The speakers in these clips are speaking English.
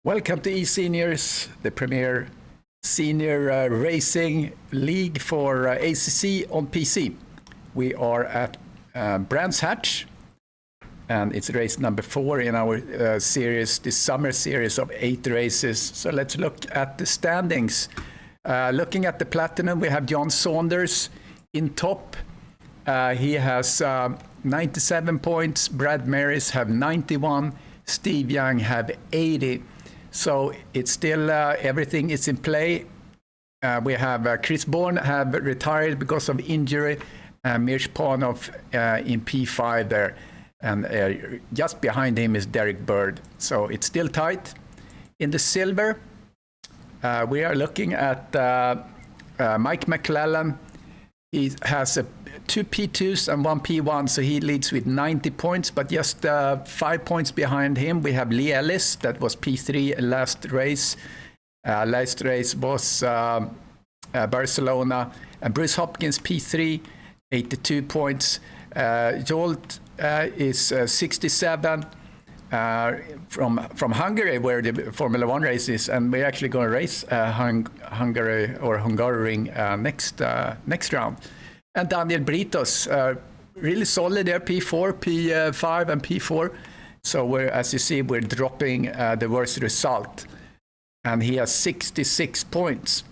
Welcome to eSeniors, the premier senior racing league for ACC on PC. We are at Brands Hatch, and it's race number 4 in our series, this summer series of 8 races. So let's look at the standings. Looking at the Platinum, we have John Saunders in top. He has 97 points. Brad Maris have 91. Steve Young have 80. So it's still everything is in play. We have Chris Bourne have retired because of injury. Mirch Panov in P5 there. And just behind him is Derek Bird. So it's still tight. In the silver, we are looking at Mike McClellan. He has 2 P2s and 1 P1, so he leads with 90 points, but just 5 points behind him, we have Lee Ellis, that was P3 last race. Last race was Barcelona. And Bruce Hopkins, P3, 82 points. Jolt is 67 from Hungary, where the Formula 1 race is, and we're actually going to race Hungaroring next round. And Daniel Britos, really solid there, P4, P5, and P4. So as you see, we're dropping the worst result. And he has 66 points.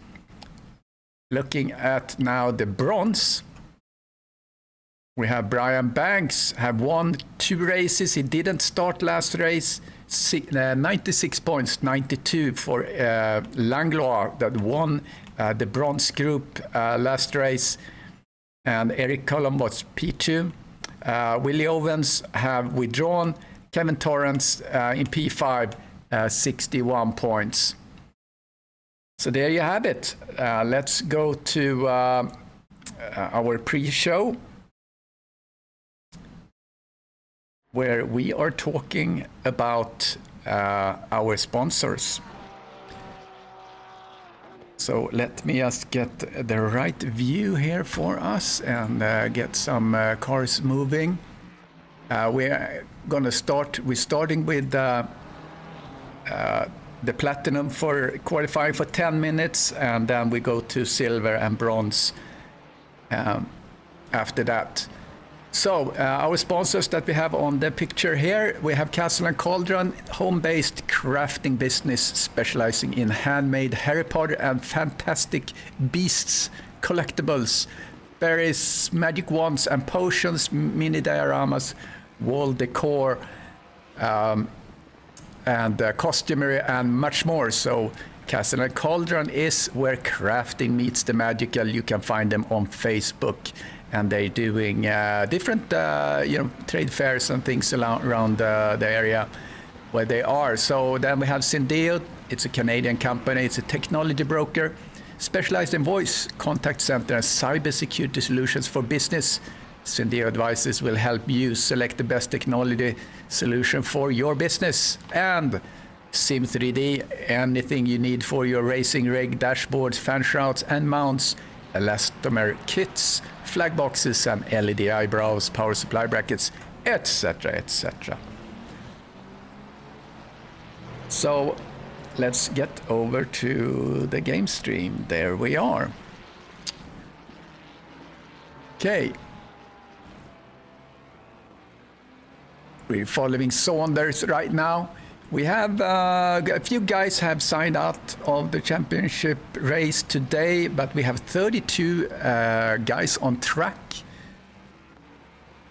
Looking at now the bronze, we have Brian Banks, have won 2 races. He didn't start last race. 96 points, 92 for Langlois, that won the bronze group last race. And Eric Cullum was P2. Willie Owens have withdrawn. Kevin Torrance in P5, 61 points. So there you have it. Let's go to our pre-show, where we are talking about our sponsors. So let me just get the right view here for us and get some cars moving. We're going to start. We're starting with the Platinum for qualifying for 10 minutes, and then we go to silver and bronze after that. So our sponsors that we have on the picture here, we have Castle & Cauldron, home-based crafting business specializing in handmade Harry Potter and Fantastic Beasts collectibles, berries, magic wands and potions, mini dioramas, wall decor, and costumery and much more. So Castle & Cauldron is where crafting meets the magical. You can find them on Facebook. And they're doing different trade fairs and things around the area where they are. So then we have Syndeo. It's a Canadian company. It's a technology broker specialized in voice, contact center, and cybersecurity solutions for business. Syndeo Advisors will help you select the best technology solution for your business. And Sim3D, anything you need for your racing rig, dashboards, fan shrouds, and mounts, elastomer kits, flag boxes, and LED eyebrows, power supply brackets, etc., etc. So let's get over to the game stream. There we are. Okay. We're following Saunders right now. We have a few guys have signed out of the championship race today, but we have 32 guys on track.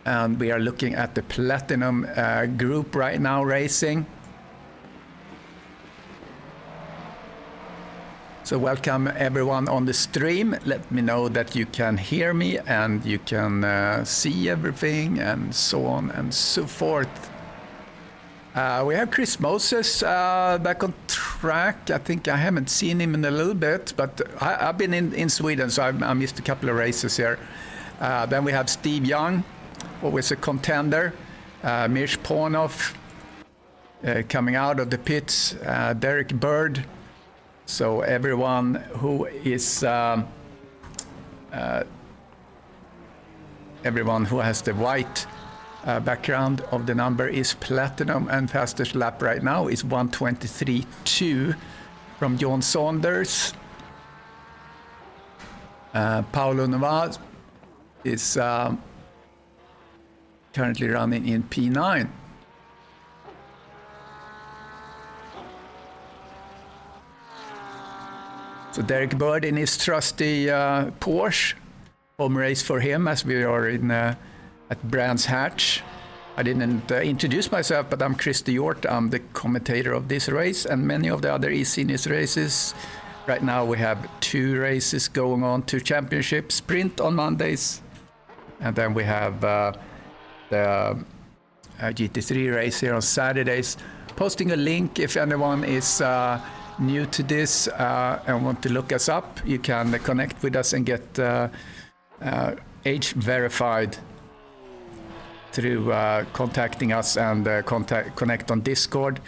And we are looking at the Platinum group right now racing. So welcome everyone on the stream. Let me know that you can hear me and you can see everything and so on and so forth. We have Chris Moses back on track. I think I haven't seen him in a little bit, but I've been in Sweden, so I missed a couple of races here. Then we have Steve Young, always a contender. Mirch Panov coming out of the pits. Derek Bird. So everyone who is everyone who has the white background of the number is platinum, and fastest lap right now is 1:23.2 from John Saunders. Paulo Novas is currently running in P9. So Derek Bird in his trusty Porsche. Home race for him as we are in at Brands Hatch. I didn't introduce myself, but I'm Chris Diort. I'm the commentator of this race and many of the other eSeniors races. Right now we have 2 races going on, 2 championship sprint on Mondays. And then we have the GT3 race here on Saturdays. Posting a link if anyone is new to this and want to look us up. You can connect with us and get age verified through contacting us and connect on Discord.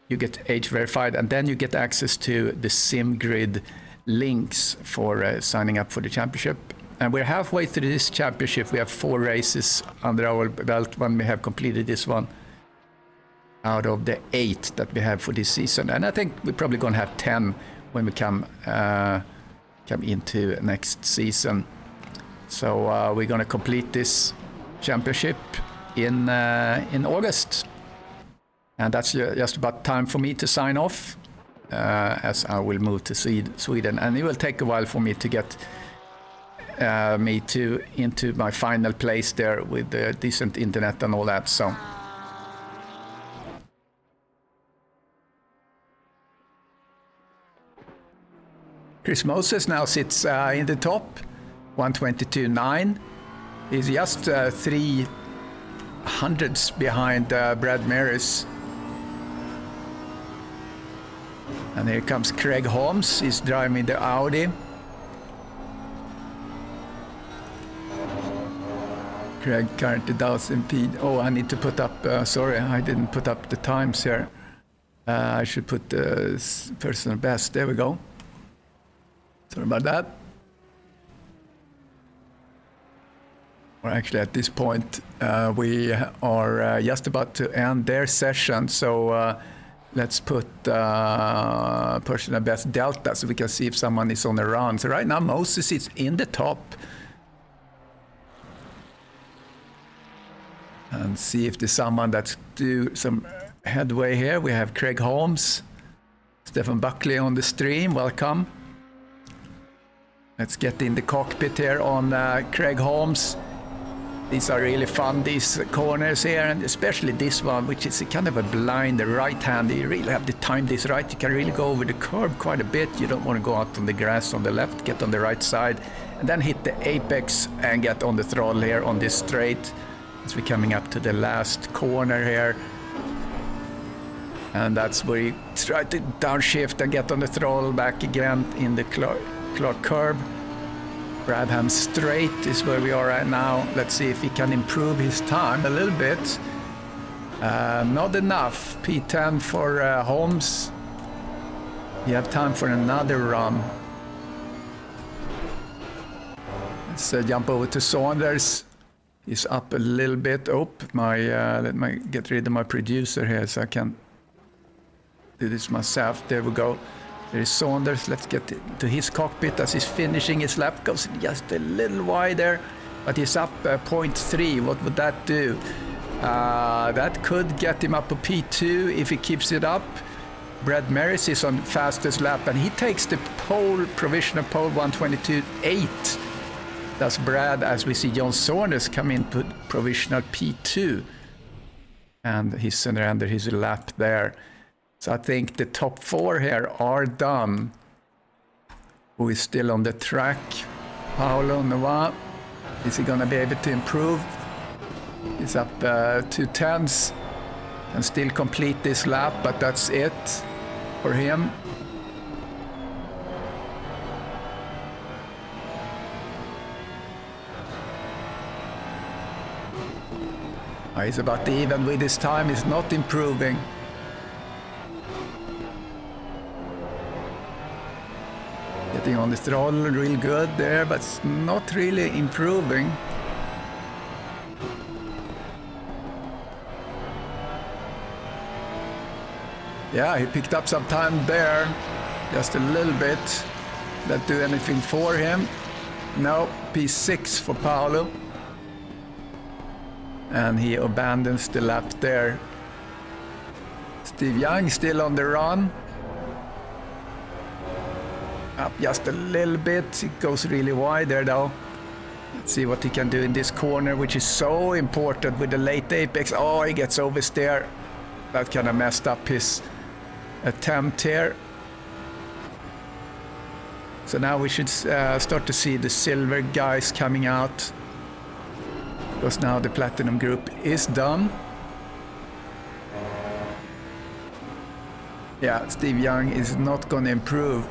You get age verified, and then you get access to the SimGrid links for signing up for the championship. And we're halfway through this championship. We have 4 races under our belt when we have completed this one out of the 8 that we have for this season. And I think we're probably going to have 10 when we come into next season. So we're going to complete this championship in August. And that's just about time for me to sign off, as I will move to Sweden. And it will take a while for me to get into my final place there with decent internet and all that. So Chris Moses now sits in the top, 122.9. He's just 3 hundredths behind Brad Maris. And here comes Craig Holmes. He's driving the Audi. Craig currently does impede. Oh, I need to put up, sorry, I didn't put up the times here. I should put the personal best. There we go. Sorry about that. Or actually, at this point, we are just about to end their session. So let's put personal best delta so we can see if someone is on the run. So right now, Moses is in the top. And see if there's someone that's do some headway here. We have Craig Holmes, Stephen Buckley on the stream. Welcome. Let's get in the cockpit here on Craig Holmes. These are really fun, these corners here, and especially this one, which is kind of a blind right hand. You really have to time this right. You can really go over the curb quite a bit. You don't want to go out on the grass on the left, get on the right side, and then hit the apex and get on the throttle here on this straight. As we're coming up to the last corner here. And that's where you try to downshift and get on the throttle back again in the Clark curb. Bradham straight is where we are right now. Let's see if he can improve his time a little bit. Not enough. P10 for Holmes. You have time for another run. Let's jump over to Saunders. He's up a little bit. Oh, let me get rid of my producer here so I can do this myself. There we go. There is Saunders. Let's get to his cockpit as he's finishing his lap. Goes just a little wider, but he's up 0.3. What would that do? That could get him up to P2 if he keeps it up. Brad Maris is on fastest lap, and he takes the provisional pole 1:22.8. That's Brad, as we see John Saunders come in to provisional P2. And he's surrendered his lap there. So I think the top 4 here are done. Who is still on the track? Paulo Nova. Is he going to be able to improve? He's up 2 tenths and still complete this lap, but that's it for him. He's about even with his time. He's not improving. Getting on the throttle real good there, but it's not really improving. Yeah, he picked up some time there, just a little bit. Didn't do anything for him. No, P6 for Paolo. And he abandons the lap there. Steve Young still on the run. Up just a little bit. It goes really wide there though. Let's see what he can do in this corner, which is so important with the late apex. Oh, he gets oversteer. That kind of messed up his attempt here. So now we should start to see the silver guys coming out, because now the platinum group is done. Yeah, Steve Young is not going to improve,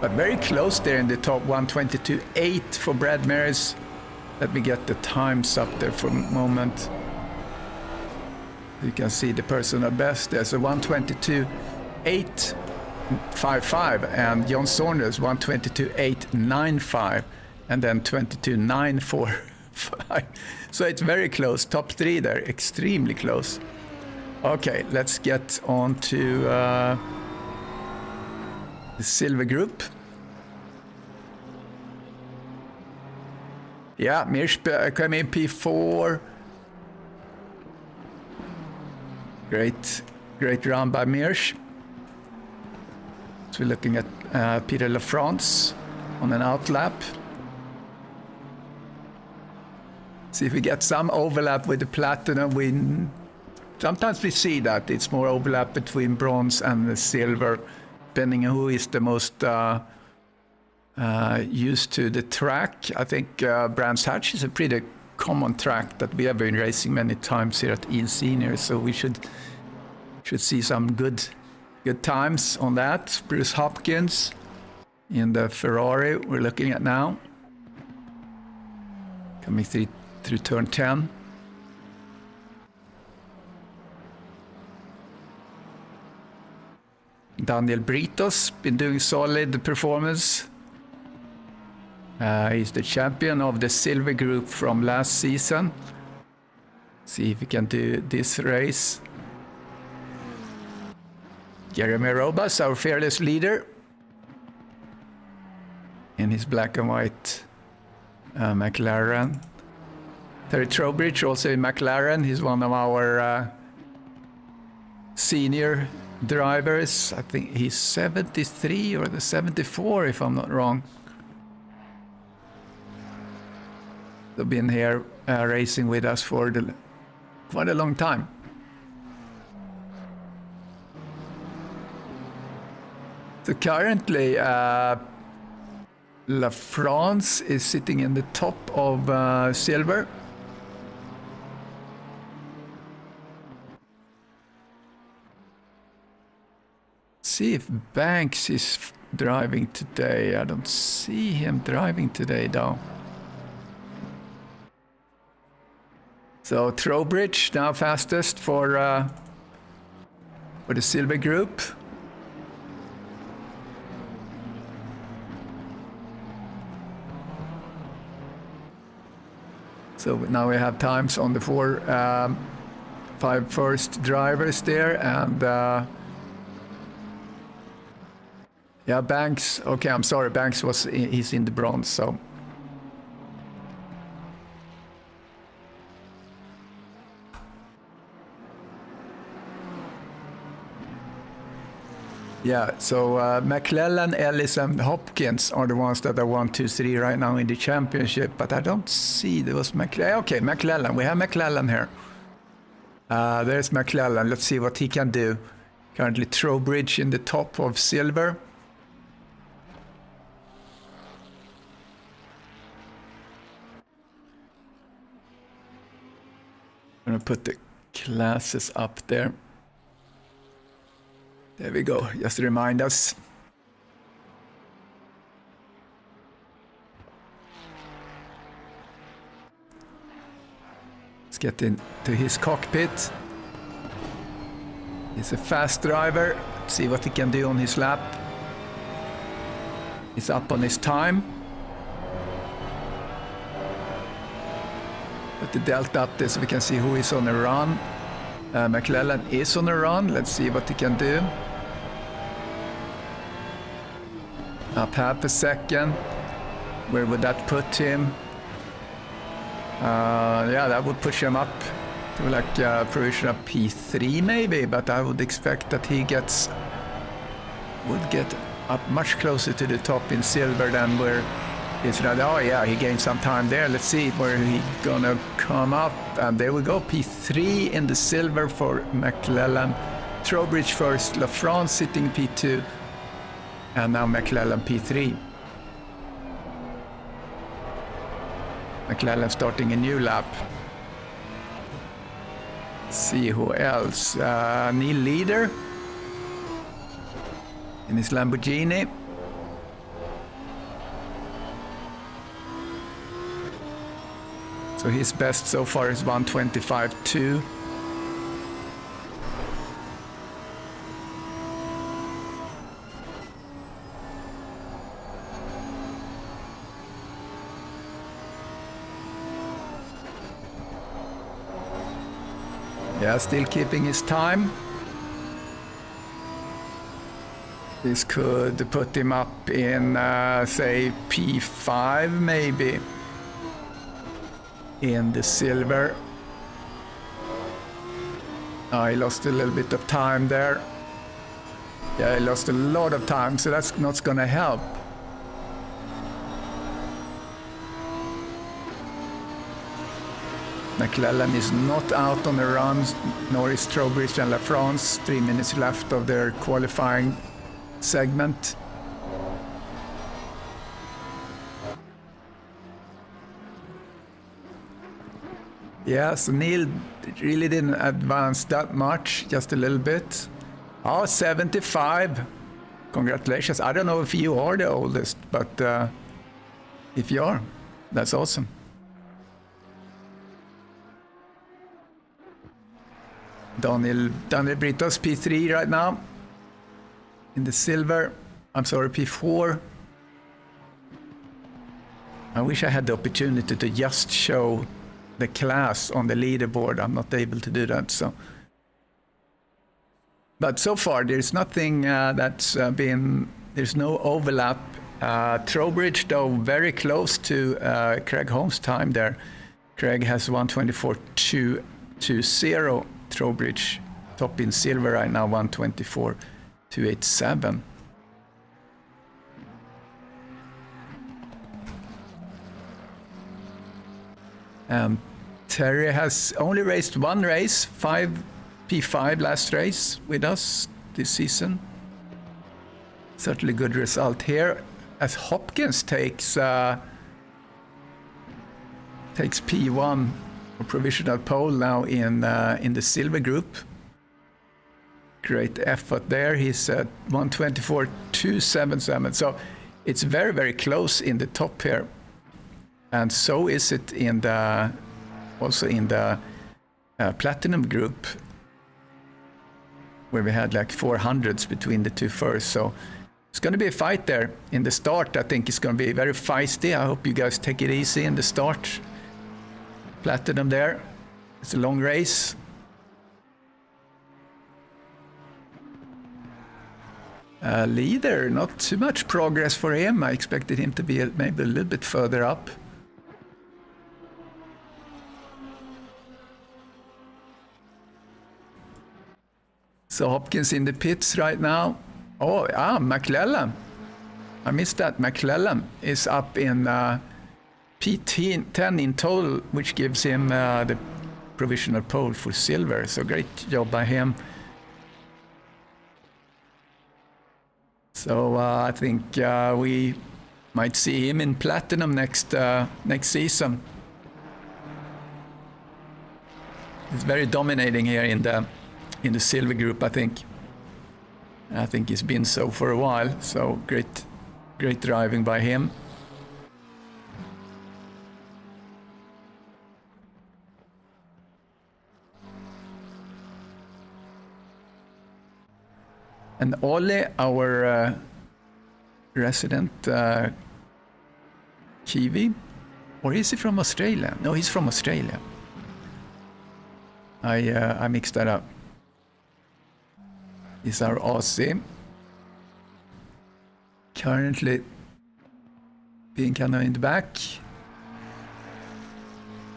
but very close there in the top. 122.8 for Brad Maris. Let me get the times up there for a moment. You can see the personal best. There's a 122.855, and John Saunders 122.895, and then 22.945. So it's very close. Top 3 there, extremely close. Okay, let's get on to the silver group. Yeah, Mirsch came in P4. Great run by Mirsch. So we're looking at Peter Lafrance on an outlap. See if we get some overlap with the platinum. Sometimes we see that it's more overlap between bronze and the silver, depending on who is the most used to the track. I think Brands Hatch is a pretty common track that we have been racing many times here at eSeniors, so we should see some good times on that. Bruce Hopkins in the Ferrari we're looking at now, coming through turn 10. Daniel Britos been doing solid performance. He's the champion of the silver group from last season. See if he can do this race. Jeremy Robas, our fearless leader, in his black and white McLaren. Terry Trowbridge also in McLaren. He's one of our senior drivers. I think he's 73 or the 74 if I'm not wrong. They've been here racing with us for quite a long time. So currently Lafrance is sitting in the top of silver. See if Banks is driving today. I don't see him driving today though. So Trowbridge now fastest for the silver group. So now we have times on the 5 first drivers there, and yeah, Banks. Okay, I'm sorry, Banks he's in the bronze. So yeah, so McClellan, Ellis, and Hopkins are the ones that are 1, 2, 3 right now in the championship. But I don't see there was McClellan. Okay, McClellan. We have McClellan here. There's McClellan. Let's see what he can do. Currently Trowbridge in the top of silver. I'm gonna put the classes up there. There we go, just to remind us. Let's get into his cockpit. He's a fast driver. Let's see what he can do on his lap. He's up on his time. Put the delta up there so we can see who is on the run. McClellan is on the run. Let's see what he can do. Up half a second. Where would that put him? Yeah, that would push him up to like provisional P3 maybe, but I would expect that he would get up much closer to the top in silver than where he's not. Oh yeah, he gained some time there. Let's see where he's gonna come up. And there we go, P3 in the silver for McClellan. Trowbridge first, La France sitting P2, and now McClellan P3. McClellan starting a new lap. Let's see who else. Neil Leader in his Lamborghini. So his best so far is 125.2. Yeah, still keeping his time. This could put him up in, say, P5 maybe. In the silver. He lost a little bit of time there. Yeah, he lost a lot of time, so that's not going to help. McClellan is not out on the runs, nor is Trowbridge and La France. 3 minutes left of their qualifying segment. Yeah, so Neil really didn't advance that much, just a little bit. Oh, 75. Congratulations. I don't know if you are the oldest, but if you are, that's awesome. Daniel Brito's P3 right now. In the silver. I'm sorry, P4. I wish I had the opportunity to just show the class on the leaderboard. I'm not able to do that, so. But so far, there's nothing there's no overlap. Trowbridge, though, very close to Craig Holmes' time there. Craig has 124.220. Trowbridge top in silver right now, 124.287. Terry has only raced one race, P5 last race with us this season. Certainly good result here, as Hopkins takes P1 or provisional pole now in the silver group. Great effort there. He's at 124.277. So it's very, very close in the top here. And so is it also in the platinum group, where we had like 400s between the two first. So it's going to be a fight there in the start. I think it's going to be very feisty. I hope you guys take it easy in the start. Platinum there. It's a long race. Leader, not too much progress for him. I expected him to be maybe a little bit further up. So Hopkins in the pits right now. McClellan. I missed that. McClellan is up in P10 in total, which gives him the provisional pole for silver. So great job by him. So I think we might see him in platinum next season. He's very dominating here in the silver group, I think. I think he's been so for a while. So great driving by him. And Ole, our resident Kiwi, or is he from Australia? No, he's from Australia. I mixed that up. He's our Aussie. Currently being kind of in the back.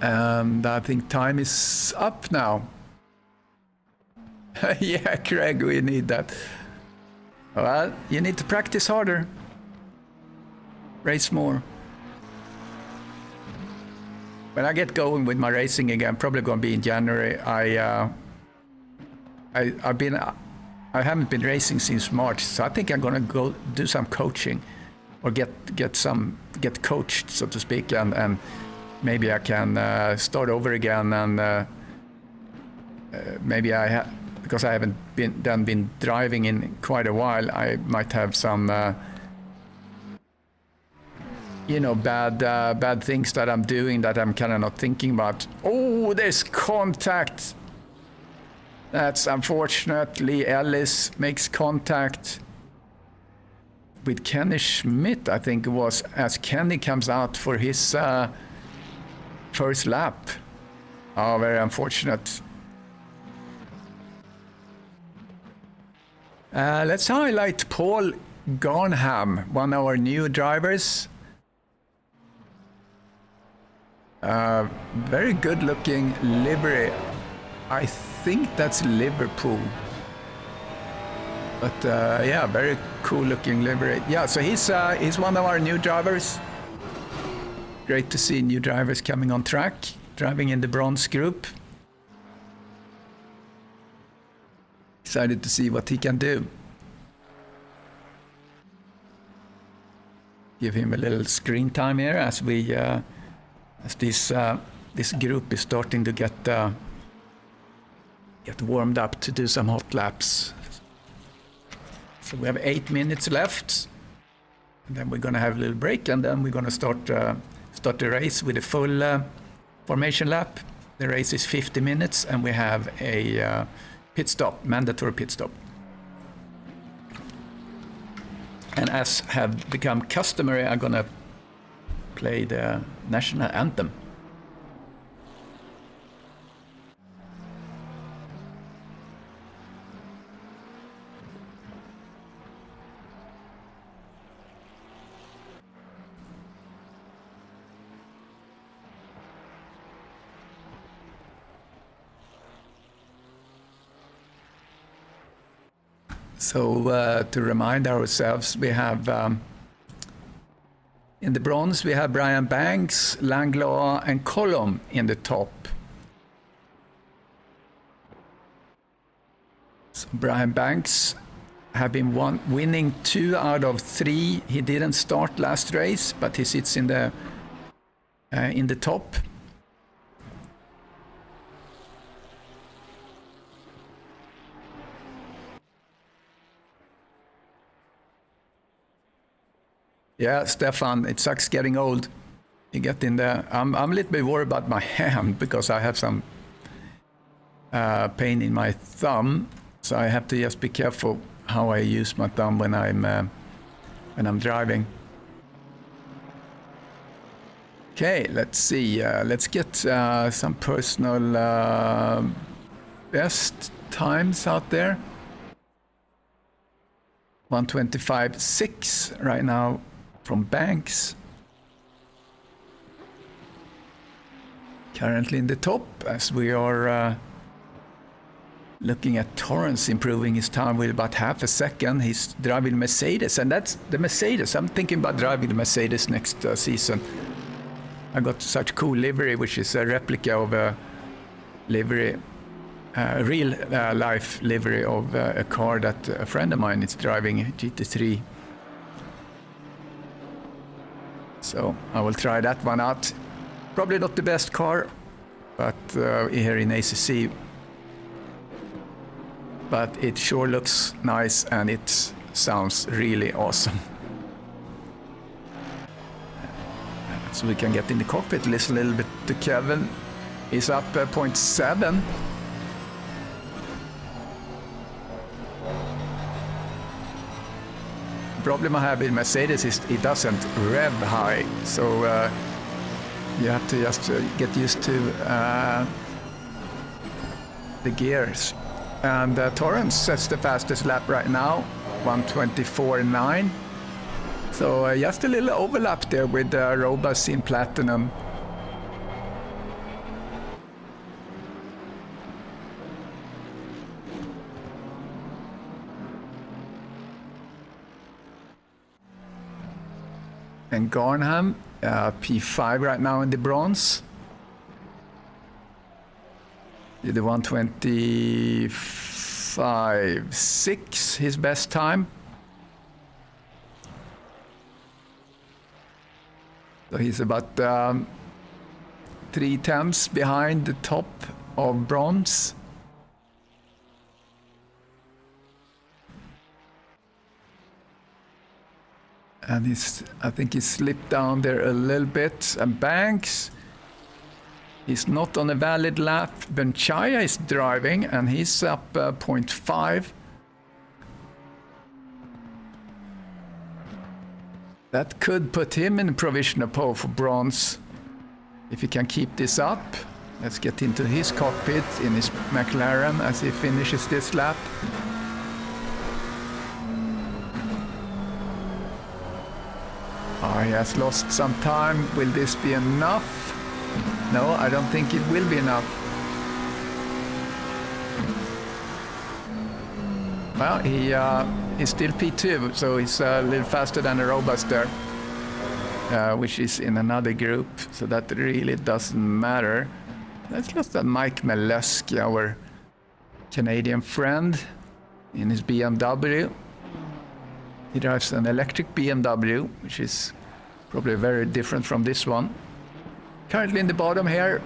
And I think time is up now. Yeah, Craig, we need that. Well, you need to practice harder. Race more. When I get going with my racing again, probably going to be in January. I haven't been racing since March, so I think I'm going to go do some coaching, or get coached, so to speak, and maybe I can start over again, and maybe because I haven't been driving in quite a while, I might have some bad things that I'm doing that I'm kind of not thinking about. Oh, there's contact. That's unfortunately Ellis makes contact with Kenny Schmidt, I think it was, as Kenny comes out for his first lap. Oh, very unfortunate. Let's highlight Paul Garnham, one of our new drivers. Very good looking livery. I think that's Liverpool. But yeah, very cool looking livery. Yeah, so he's one of our new drivers. Great to see new drivers coming on track, driving in the bronze group. Excited to see what he can do. Give him a little screen time here as we as this group is starting to get warmed up to do some hot laps. So we have 8 minutes left, and then we're going to have a little break, and then we're going to start the race with a full formation lap. The race is 50 minutes, and we have a pit stop, mandatory pit stop. And as have become customary, I'm going to play the national anthem. So to remind ourselves, we have in the bronze we have Brian Banks, Langlois and Colum in the top. So Brian Banks have been winning 2 out of 3. He didn't start last race, but he sits in the top. Yeah, Stefan, it sucks getting old. You get in there. I'm a little bit worried about my hand because I have some pain in my thumb, so I have to just be careful how I use my thumb when I'm driving. Okay, let's see. Let's get some personal best times out there. 1:25.6 right now from Banks. Currently in the top, as we are looking at Torrance improving his time with about half a second. He's driving Mercedes, and that's the Mercedes. I'm thinking about driving the Mercedes next season. I got such cool livery, which is a replica of a livery, real life livery of a car that a friend of mine is driving, GT3. So I will try that one out. Probably not the best car, but here in ACC. But it sure looks nice and it sounds really awesome. So we can get in the cockpit, listen a little bit to Kevin. He's up 0.7. The problem I have with Mercedes is it doesn't rev high, so you have to just get used to the gears. And Torrance sets the fastest lap right now, 1:24.9. So just a little overlap there with Robas in platinum. And Garnham, P5 right now in the bronze. Did the 125.6, his best time. So he's about 3/10 behind the top of bronze. And I think he slipped down there a little bit. And Banks, he's not on a valid lap. Benchaya is driving and he's up 0.5. That could put him in provisional pole for bronze. If he can keep this up. Let's get into his cockpit in his McLaren as he finishes this lap. Oh, he has lost some time. Will this be enough? No, I don't think it will be enough. Well, he's still P2, so he's a little faster than the Robust there, which is in another group, so that really doesn't matter. Let's look at Mike Molesky, our Canadian friend, in his BMW. He drives an electric BMW, which is probably very different from this one. Currently in the bottom here,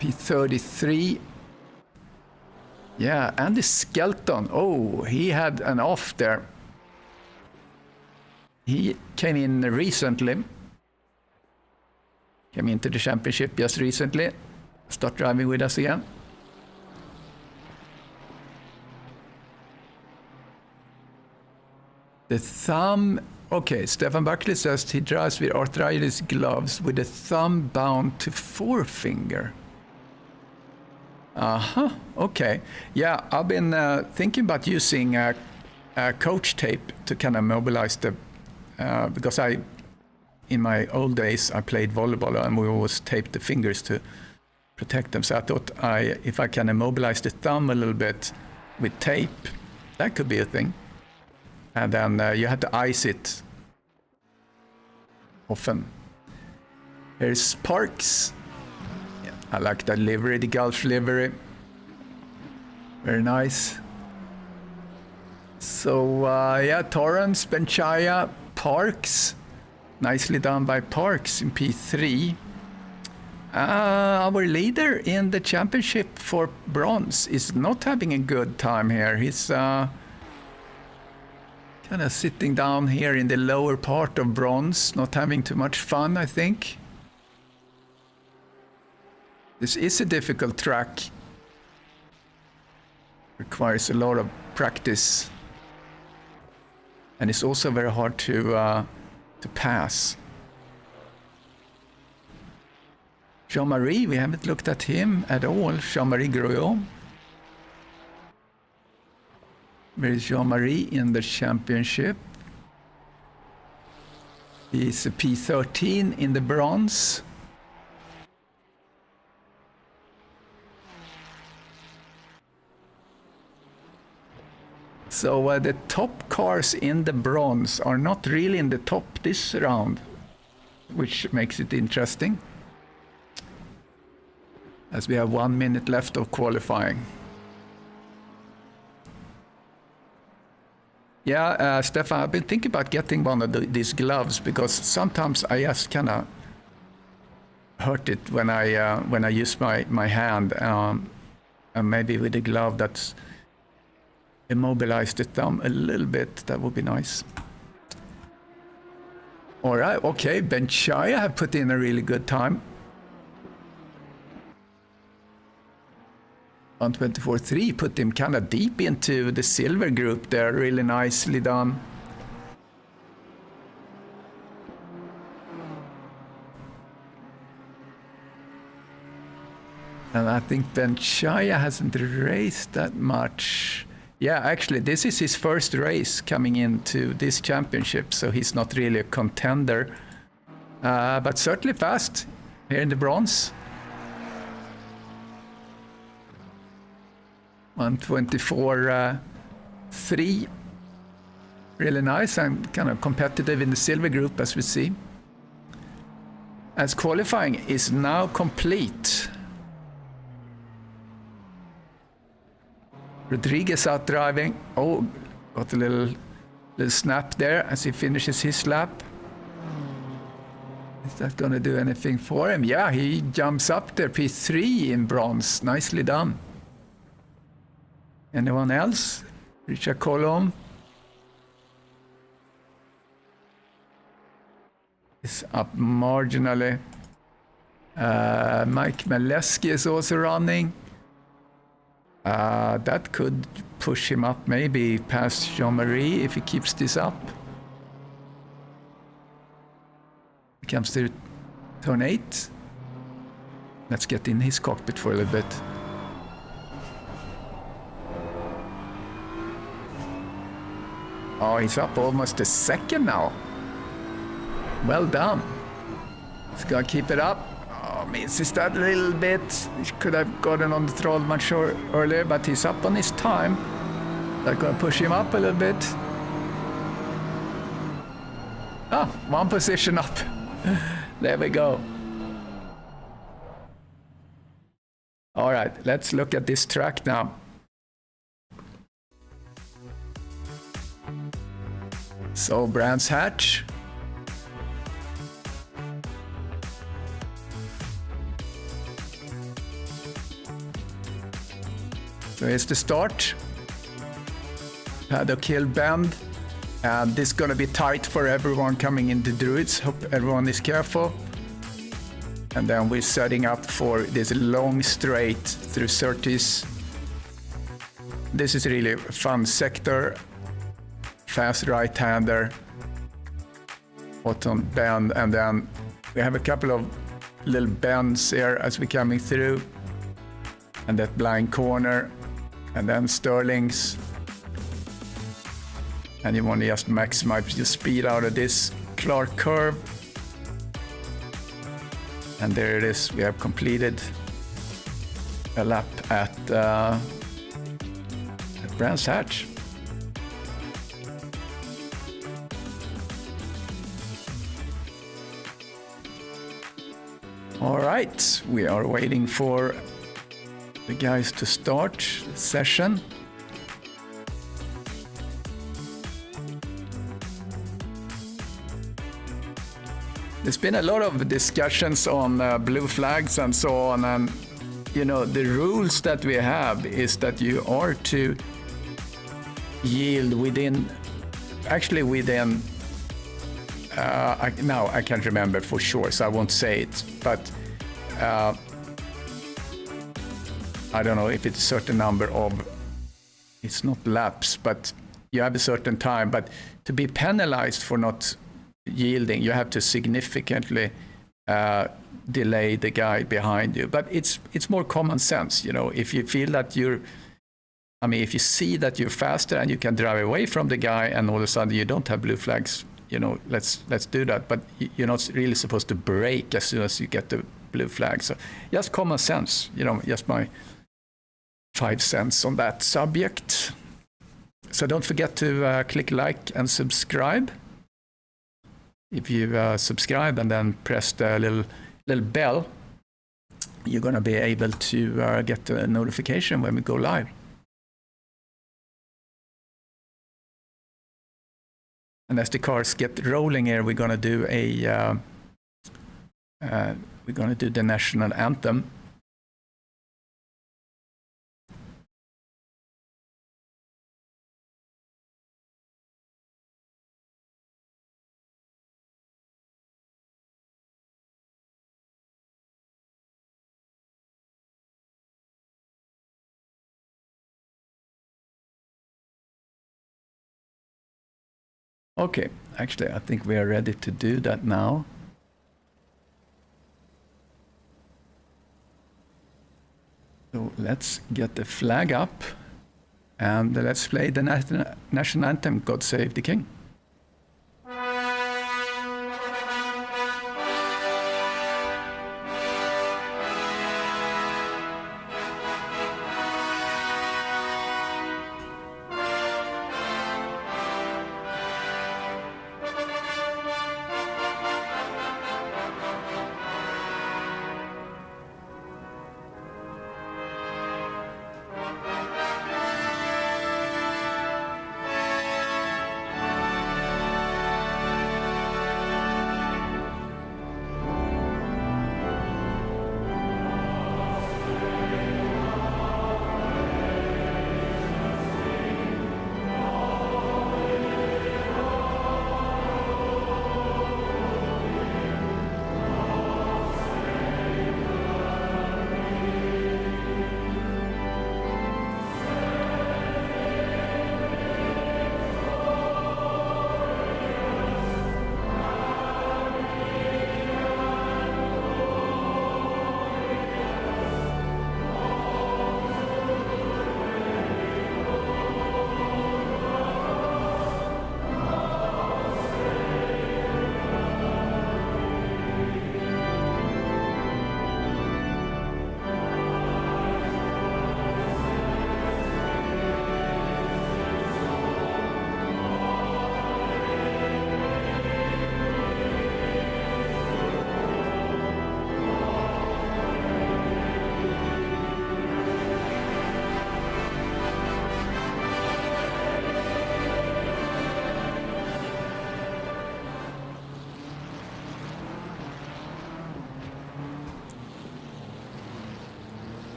P33. Yeah, Andy Skelton. Oh, he had an off there. He came in recently. Came into the championship just recently. Start driving with us again. The thumb, okay, Stefan Buckley says he drives with arthritis gloves with the thumb bound to forefinger. Okay. Yeah, I've been thinking about using coach tape to kind of mobilize the, because in my old days, I played volleyball and we always taped the fingers to protect them. So I thought if I can immobilize the thumb a little bit with tape, that could be a thing. And then you have to ice it often. Here's Parks. Yeah, I like that livery, the Gulf livery. Very nice. So yeah, Torrance, Benchaya, Parks. Nicely done by Parks in P3. Our leader in the championship for bronze is not having a good time here. He's kind of sitting down here in the lower part of bronze, not having too much fun, I think. This is a difficult track. Requires a lot of practice. And it's also very hard to pass. Jean-Marie, we haven't looked at him at all. Jean-Marie Groyot. Where is Jean-Marie in the championship? He's a P13 in the bronze. So the top cars in the bronze are not really in the top this round, which makes it interesting. As we have 1 minute left of qualifying. Yeah, Stefan, I've been thinking about getting one of these gloves because sometimes I just kind of hurt it when I use my hand, and maybe with a glove that's immobilized the thumb a little bit. That would be nice. All right, okay, Benchaya have put in a really good time. 124.3 put him kind of deep into the silver group there. Really nicely done. And I think Benchaya hasn't raced that much. Yeah, actually, this is his first race coming into this championship, so he's not really a contender, but certainly fast here in the bronze. 1:24.3. Really nice and kind of competitive in the silver group, as we see. As qualifying is now complete. Rodriguez out driving. Oh, got a little snap there as he finishes his lap. Is that going to do anything for him? Yeah, he jumps up there, P3 in bronze. Nicely done. Anyone else? Richard Colomb is up marginally. Mike Maleski is also running. That could push him up maybe past Jean-Marie if he keeps this up. He comes to turn 8. Let's get in his cockpit for a little bit. Oh, he's up almost a second now. Well done. He's gonna keep it up. Oh, misses that a little bit. He could have gotten on the throttle much earlier, but he's up on his time. That's gonna push him up a little bit. Ah, one position up. There we go. All right, let's look at this track now. So, Brands Hatch. So here's the start. Paddock Hill Bend. And this is going to be tight for everyone coming into Druids. Hope everyone is careful. And then we're setting up for this long straight through Surtees. This is really a fun sector. Fast right-hander. Bottom bend. And then we have a couple of little bends here as we're coming through. And that blind corner. And then Sterling's. And you want to just maximize your speed out of this Clark curve. And there it is. We have completed a lap at Brands Hatch. All right, we are waiting for the guys to start the session. There's been a lot of discussions on blue flags and so on, and you know the rules that we have is that you are to yield within, now I can't remember for sure, so I won't say it, but I don't know if it's a certain number of, it's not laps, but you have a certain time, but to be penalized for not yielding, you have to significantly delay the guy behind you. But it's more common sense, you know. If you feel that if you see that you're faster and you can drive away from the guy, and all of a sudden you don't have blue flags, you know, let's do that. But you're not really supposed to brake as soon as you get the blue flag. So just common sense, you know, just my 5 cents on that subject. So don't forget to click like and subscribe. If you subscribe and then press the little bell, you're going to be able to get a notification when we go live. And as the cars get rolling here, we're going to do the national anthem. Okay, actually, I think we are ready to do that now. So let's get the flag up. And let's play the national anthem, God Save the King.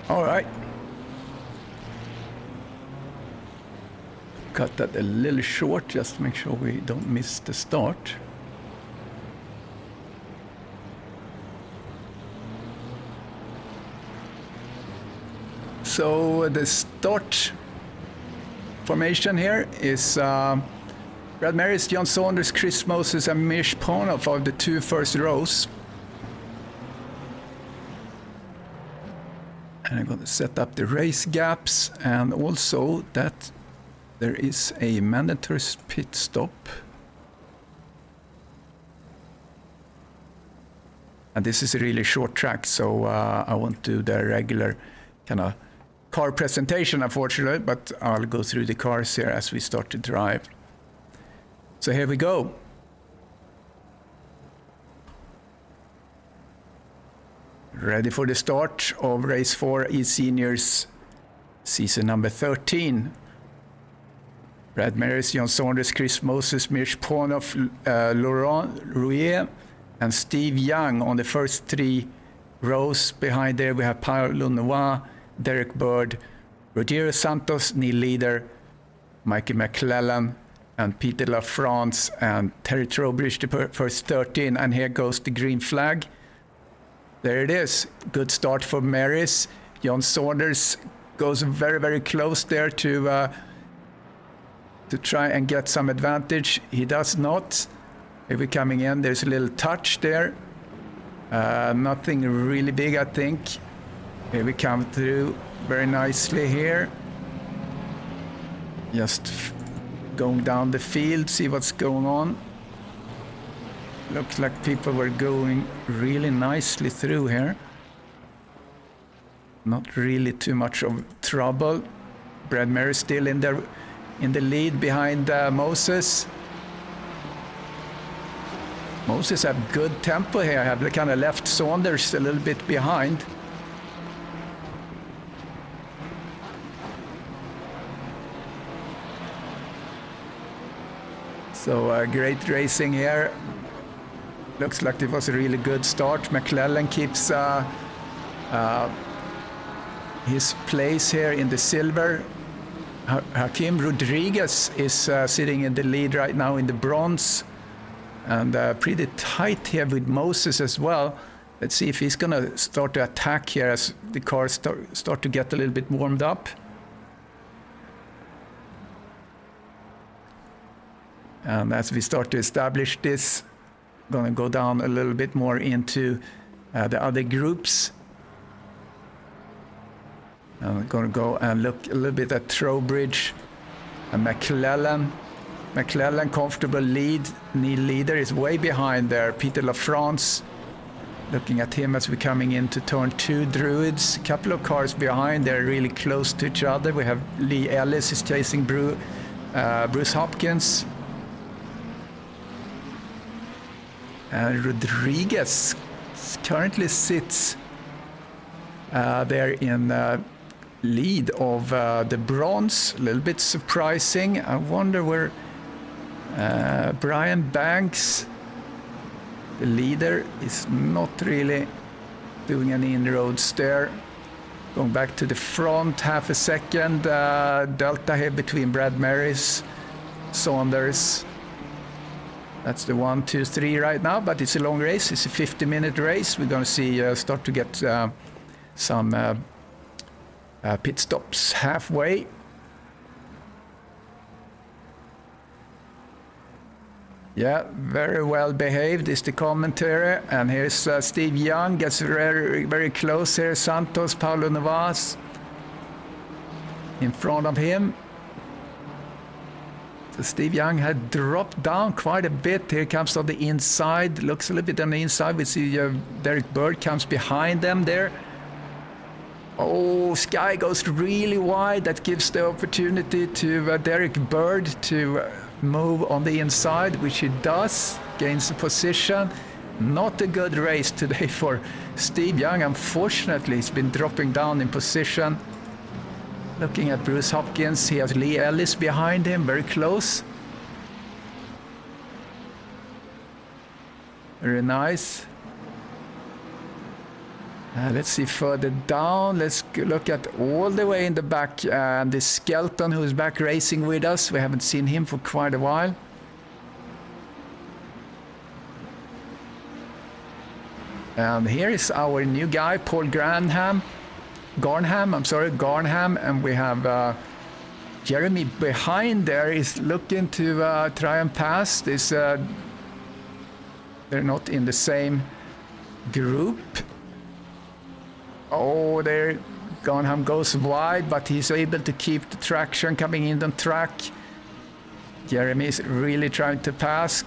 All right. Cut that a little short just to make sure we don't miss the start. So the start formation here is Brad Maris, John Saunders, Chris Moses, and Mish Ponov of the two first rows. And I'm going to set up the race gaps, and also that there is a mandatory pit stop. And this is a really short track, so I won't do the regular kind of car presentation, unfortunately, but I'll go through the cars here as we start to drive. So here we go. Ready for the start of race 4 eSeniors season number 13. Brad Maris, John Saunders, Chris Moses, Mish Ponov, Laurent Rouillet, and Steve Young on the first 3 rows. Behind there we have Paulo Noir, Derek Bird, Rogerio Santos, Neil Leader, Mikey McClellan, and Peter LaFrance, and Terry Trowbridge, the first 13. And here goes the green flag. There it is. Good start for Maris. John Saunders goes very, very close there to try and get some advantage. He does not. If we're coming in, there's a little touch there. Nothing really big, I think. Here we come through very nicely here. Just going down the field, see what's going on. Looks like people were going really nicely through here. Not really too much of trouble. Brad Maris still in the lead behind Moses. Moses have good tempo here. I have kind of left Saunders a little bit behind. So great racing here. Looks like it was a really good start. McClellan keeps his place here in the silver. Hakim Rodriguez is sitting in the lead right now in the bronze. And pretty tight here with Moses as well. Let's see if he's going to start to attack here as the cars start to get a little bit warmed up. And as we start to establish this, going to go down a little bit more into the other groups. I'm going to go and look a little bit at Trowbridge and McClellan. McClellan, comfortable leader, is way behind there. Peter LaFrance, looking at him as we're coming into turn 2. Druids, a couple of cars behind. They're really close to each other. We have Lee Ellis is chasing Bruce Hopkins. And Rodriguez currently sits there in lead of the bronze. A little bit surprising. I wonder where Brian Banks, the leader, is not really doing any inroads there. Going back to the front, half a second. Delta here between Brad Maris, Saunders. That's the 1, 2, 3 right now, but it's a long race. It's a 50-minute race. We're going to see start to get some pit stops halfway. Yeah, very well behaved is the commentary. And here's Steve Young, gets very, very close here. Santos, Paulo Novas in front of him. So Steve Young had dropped down quite a bit. Here comes on the inside. Looks a little bit on the inside. We see Derek Bird comes behind them there. Oh, Sky goes really wide. That gives the opportunity to Derek Bird to move on the inside, which he does. Gains a position. Not a good race today for Steve Young. Unfortunately, he's been dropping down in position. Looking at Bruce Hopkins, he has Lee Ellis behind him, very close. Very nice. Let's see further down. Let's look at all the way in the back. The Skelton, who's back racing with us. We haven't seen him for quite a while. And here is our new guy, Paul Garnham, and we have Jeremy behind there is looking to try and pass. They're not in the same group. Oh, there Garnham goes wide, but he's able to keep the traction coming in on track. Jeremy is really trying to pass.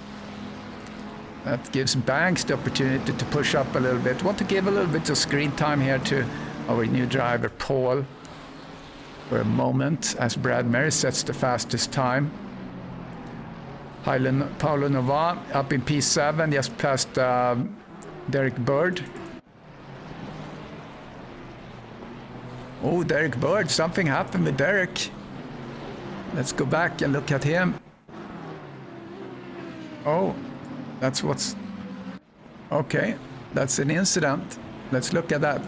That gives Banks the opportunity to push up a little bit. Want to give a little bit of screen time here to our new driver, Paul, for a moment, as Brad Maris sets the fastest time. Paulo Nova up in P7, just past Derek Bird. Oh, Derek Bird, something happened with Derek. Let's go back and look at him. Oh, that's what's... Okay, that's an incident. Let's look at that.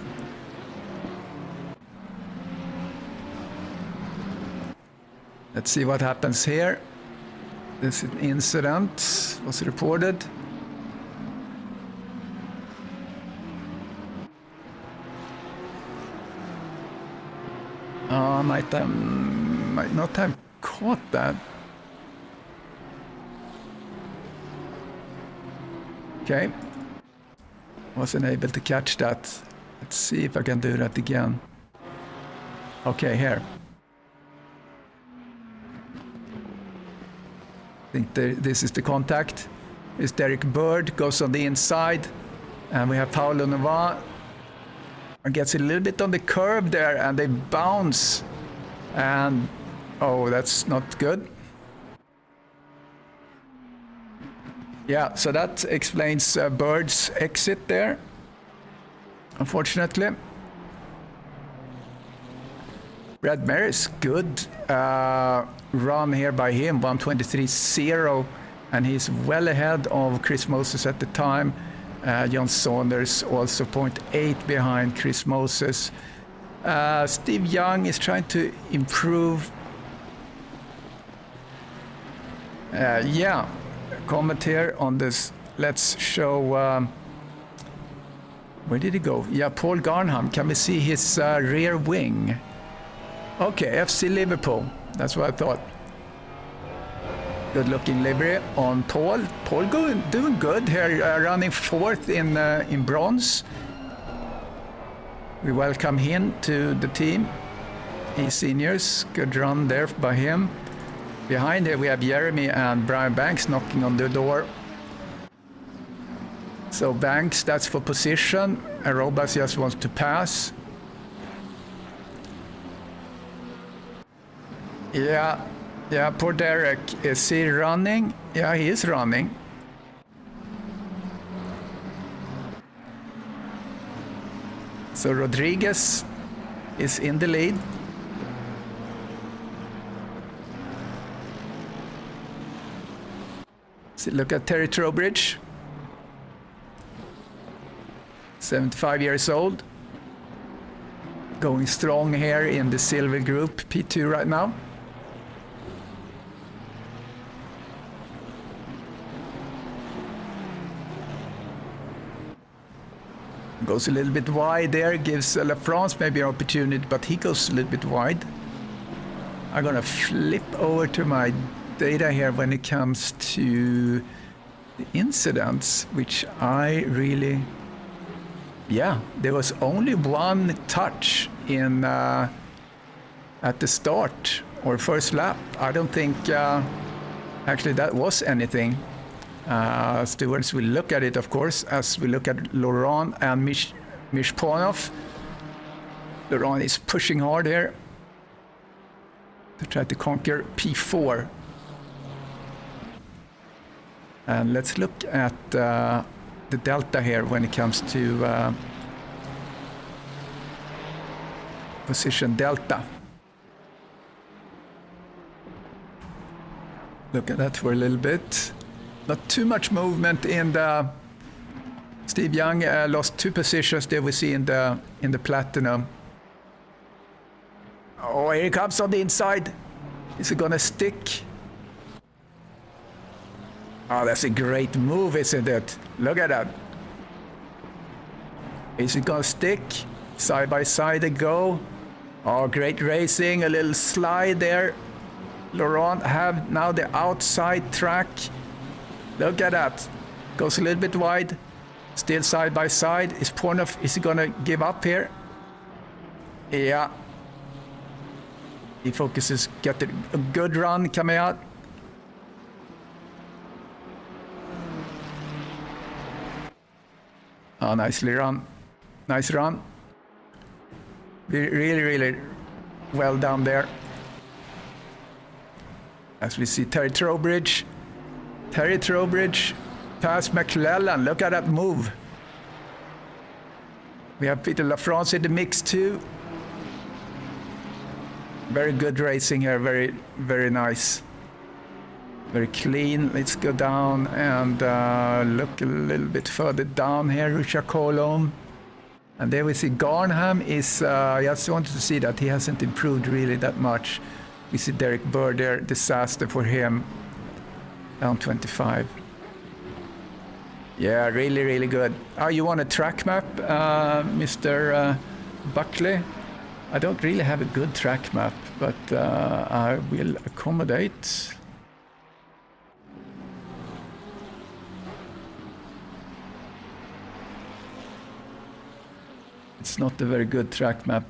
Let's see what happens here. This incident was reported. Might not have caught that. Okay. Wasn't able to catch that. Let's see if I can do that again. Okay, here. I think this is the contact. It's Derek Bird, goes on the inside. And we have Paulo Nova. Gets a little bit on the curb there, and they bounce. And, oh, that's not good. Yeah, so that explains Bird's exit there, unfortunately. Brad Maris, good run here by him, 1:23.0, and he's well ahead of Chris Moses at the time. John Saunders also 0.8 behind Chris Moses. Steve Young is trying to improve. Yeah, comment here on this. Let's show. Where did he go? Yeah, Paul Garnham. Can we see his rear wing? Okay, FC Liverpool. That's what I thought. Good looking livery on Paul. Paul doing good here, running fourth in bronze. We welcome him to the team. eSeniors. Good run there by him. Behind here we have Jeremy and Brian Banks knocking on the door. So Banks, that's for position. Arobas just wants to pass. Yeah, poor Derek. Is he running? Yeah, he is running. So Rodriguez is in the lead. So look at Terry Trowbridge. 75 years old. Going strong here in the silver group, P2 right now. Goes a little bit wide there, gives La France maybe an opportunity, but he goes a little bit wide. I'm gonna flip over to my data here when it comes to the incidents, which I really... Yeah, there was only one touch in at the start or first lap. I don't think actually that was anything. Stewards will look at it, of course, as we look at Laurent and Mishponov. Laurent is pushing hard here to try to conquer P4. And let's look at the delta here when it comes to position delta. Look at that for a little bit. Not too much movement in the... Steve Young lost 2 positions there we see in the platinum. Oh, here he comes on the inside. Is it gonna stick? Oh, that's a great move, isn't it? Look at that. Is it gonna stick? Side by side they go. Oh, great racing, a little slide there. Laurent have now the outside track. Look at that. Goes a little bit wide. Still side by side. Is Pornoff, is he gonna give up here? Yeah. He focuses, get a good run coming out. Oh, nicely run. Nice run. Really, really well done there. As we see Terry Trowbridge. Terry Trowbridge past McClellan. Look at that move. We have Peter Lafrance in the mix too. Very good racing here. Very, very nice. Very clean. Let's go down and look a little bit further down here. Richard Colomb. And there we see Garnham is... I just wanted to see that he hasn't improved really that much. We see Derek Bird there. Disaster for him. Down 25. Yeah, really, really good. Oh, you want a track map, Mr. Buckley? I don't really have a good track map, but I will accommodate. It's not a very good track map.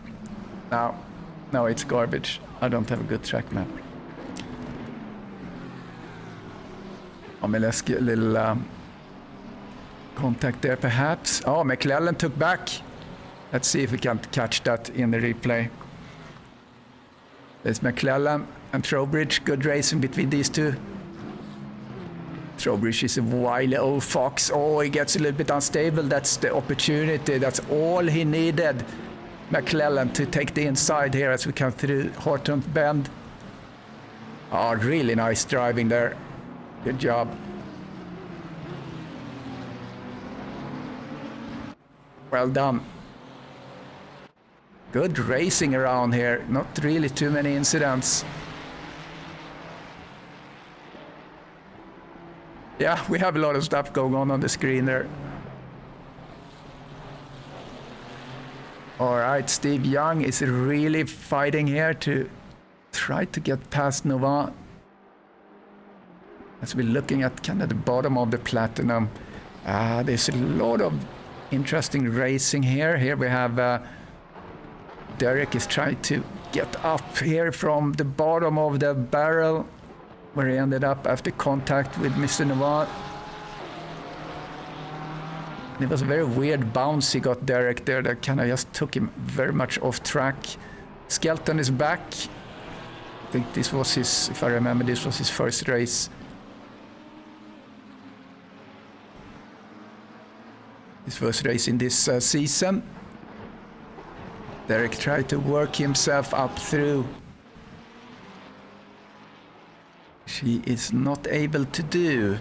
No, it's garbage. I don't have a good track map. I mean, let's get a little contact there, perhaps. Oh, McClellan took back. Let's see if we can catch that in the replay. There's McClellan and Trowbridge. Good racing between these two. Trowbridge is a wily old fox. Oh, he gets a little bit unstable. That's the opportunity. That's all he needed. McClellan to take the inside here as we come through Horton Bend. Oh, really nice driving there. Good job. Well done. Good racing around here. Not really too many incidents. Yeah, we have a lot of stuff going on the screen there. All right, Steve Young is really fighting here to try to get past Nova. As we're looking at kind of the bottom of the platinum, there's a lot of interesting racing here. Here we have Derek is trying to get up here from the bottom of the barrel where he ended up after contact with Mr. Noir. It was a very weird bounce he got Derek there that kind of just took him very much off track. Skelton is back. I think this was his, if I remember, this was his first race. His first race in this season. Derek tried to work himself up through. She is not able to do.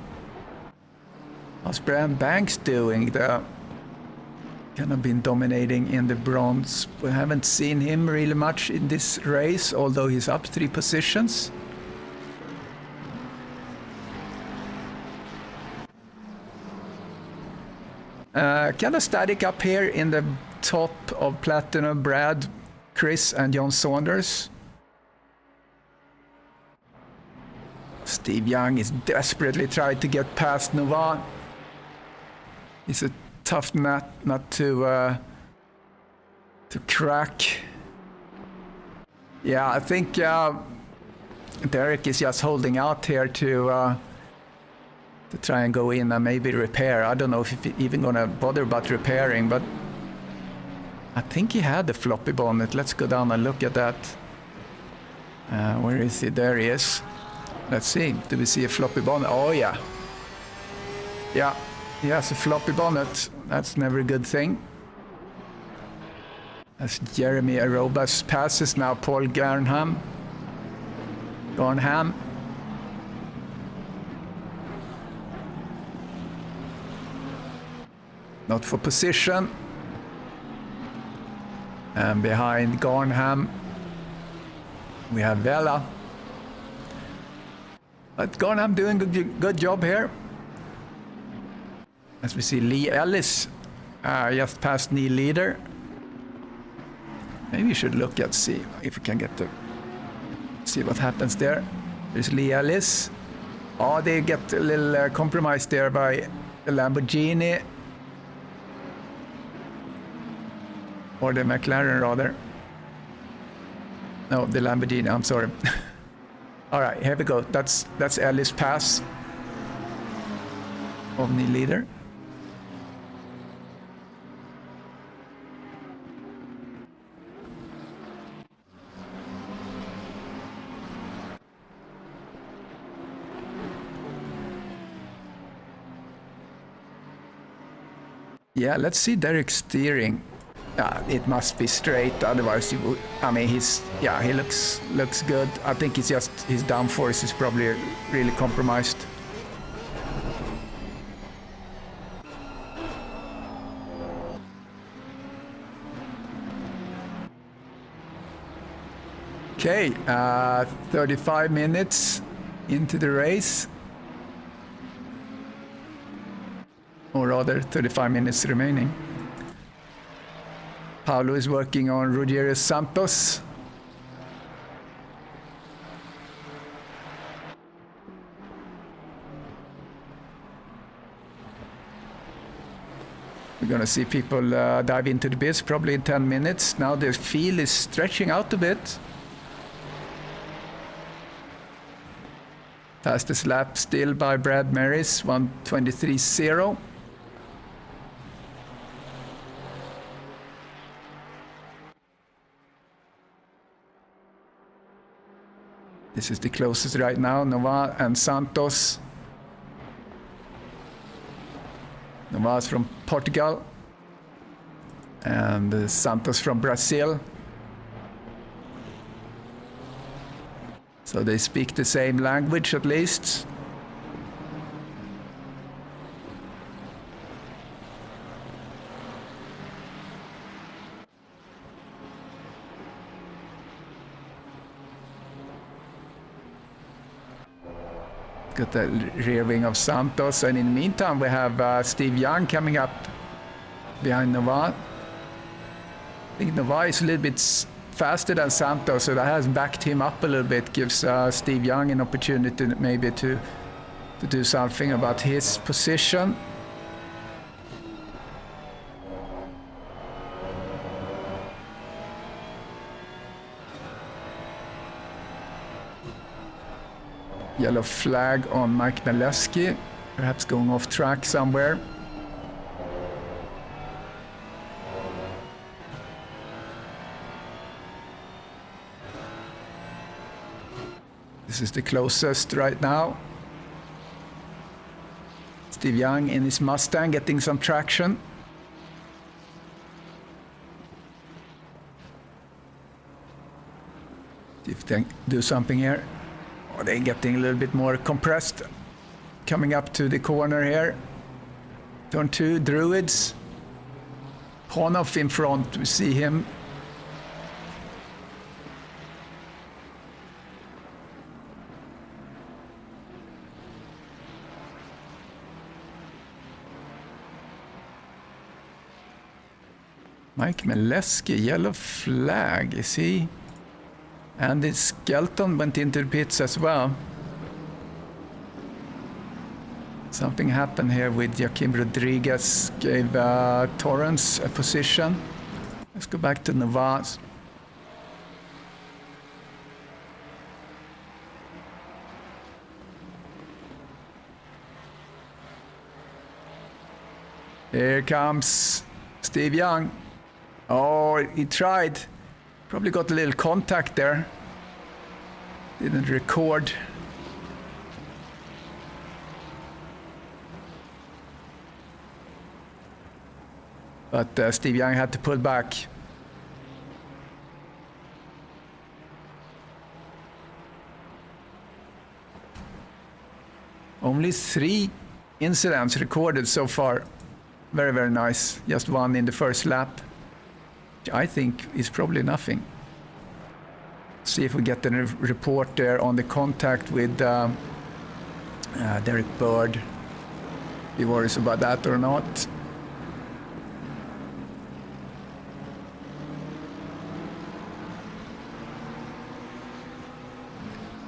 How's Brian Banks doing? The kind of been dominating in the bronze. We haven't seen him really much in this race, although he's up 3 positions. Kind of static up here in the top of Platinum. Brad, Chris and John Saunders. Steve Young is desperately trying to get past Nova. It's a tough nut to crack. Yeah, I think Derek is just holding out here to try and go in and maybe repair. I don't know if he's even gonna bother about repairing, but I think he had the floppy bonnet. Let's go down and look at that. Where is he? There he is. Let's see. Do we see a floppy bonnet? Oh yeah. Yeah. He has a floppy bonnet. That's never a good thing. As Jeremy Arobas passes now Paul Garnham. Not for position. And behind Garnham we have Vela. But Garnham doing a good job here. As we see Lee Ellis just past Neil Leader. Maybe we should look at see if we can get to see what happens there. There's Lee Ellis. Oh, they get a little compromised there by the Lamborghini. Or the McLaren rather. No, the Lamborghini, I'm sorry. All right, here we go. That's Ellis pass of Neil Leader. Yeah, let's see Derek's steering. It must be straight, otherwise he would, I mean, he looks good. I think it's just his downforce is probably really compromised. Okay, 35 minutes into the race. Or rather, 35 minutes remaining. Paulo is working on Rogério Santos. We're going to see people dive into the bits probably in 10 minutes. Now the field is stretching out a bit. Fastest lap still by Brad Maris, 1:23.0. This is the closest right now, Nova and Santos. Nova's from Portugal and Santos from Brazil. So they speak the same language at least. Got the rear wing of Santos, and in the meantime we have Steve Young coming up behind Nova. I think Nova is a little bit faster than Santos, so that has backed him up a little bit, gives Steve Young an opportunity maybe to do something about his position. Yellow flag on Mike Maleski, perhaps going off track somewhere. This is the closest right now. Steve Young in his Mustang getting some traction. See if they do something here. Oh, they're getting a little bit more compressed. Coming up to the corner here. Turn 2, Druids. Ponoff in front, we see him. Mike Maleski, yellow flag, is he? And the Skelton went into the pits as well. Something happened here with Joaquim Rodriguez, gave Torrance a position. Let's go back to Navas. Here comes Steve Young. Oh, he tried. Probably got a little contact there. Didn't record. But Steve Young had to pull back. Only 3 incidents recorded so far. Very, very nice. Just 1 in the first lap. I think is probably nothing. See if we get a report there on the contact with Derek Bird. He worries about that or not.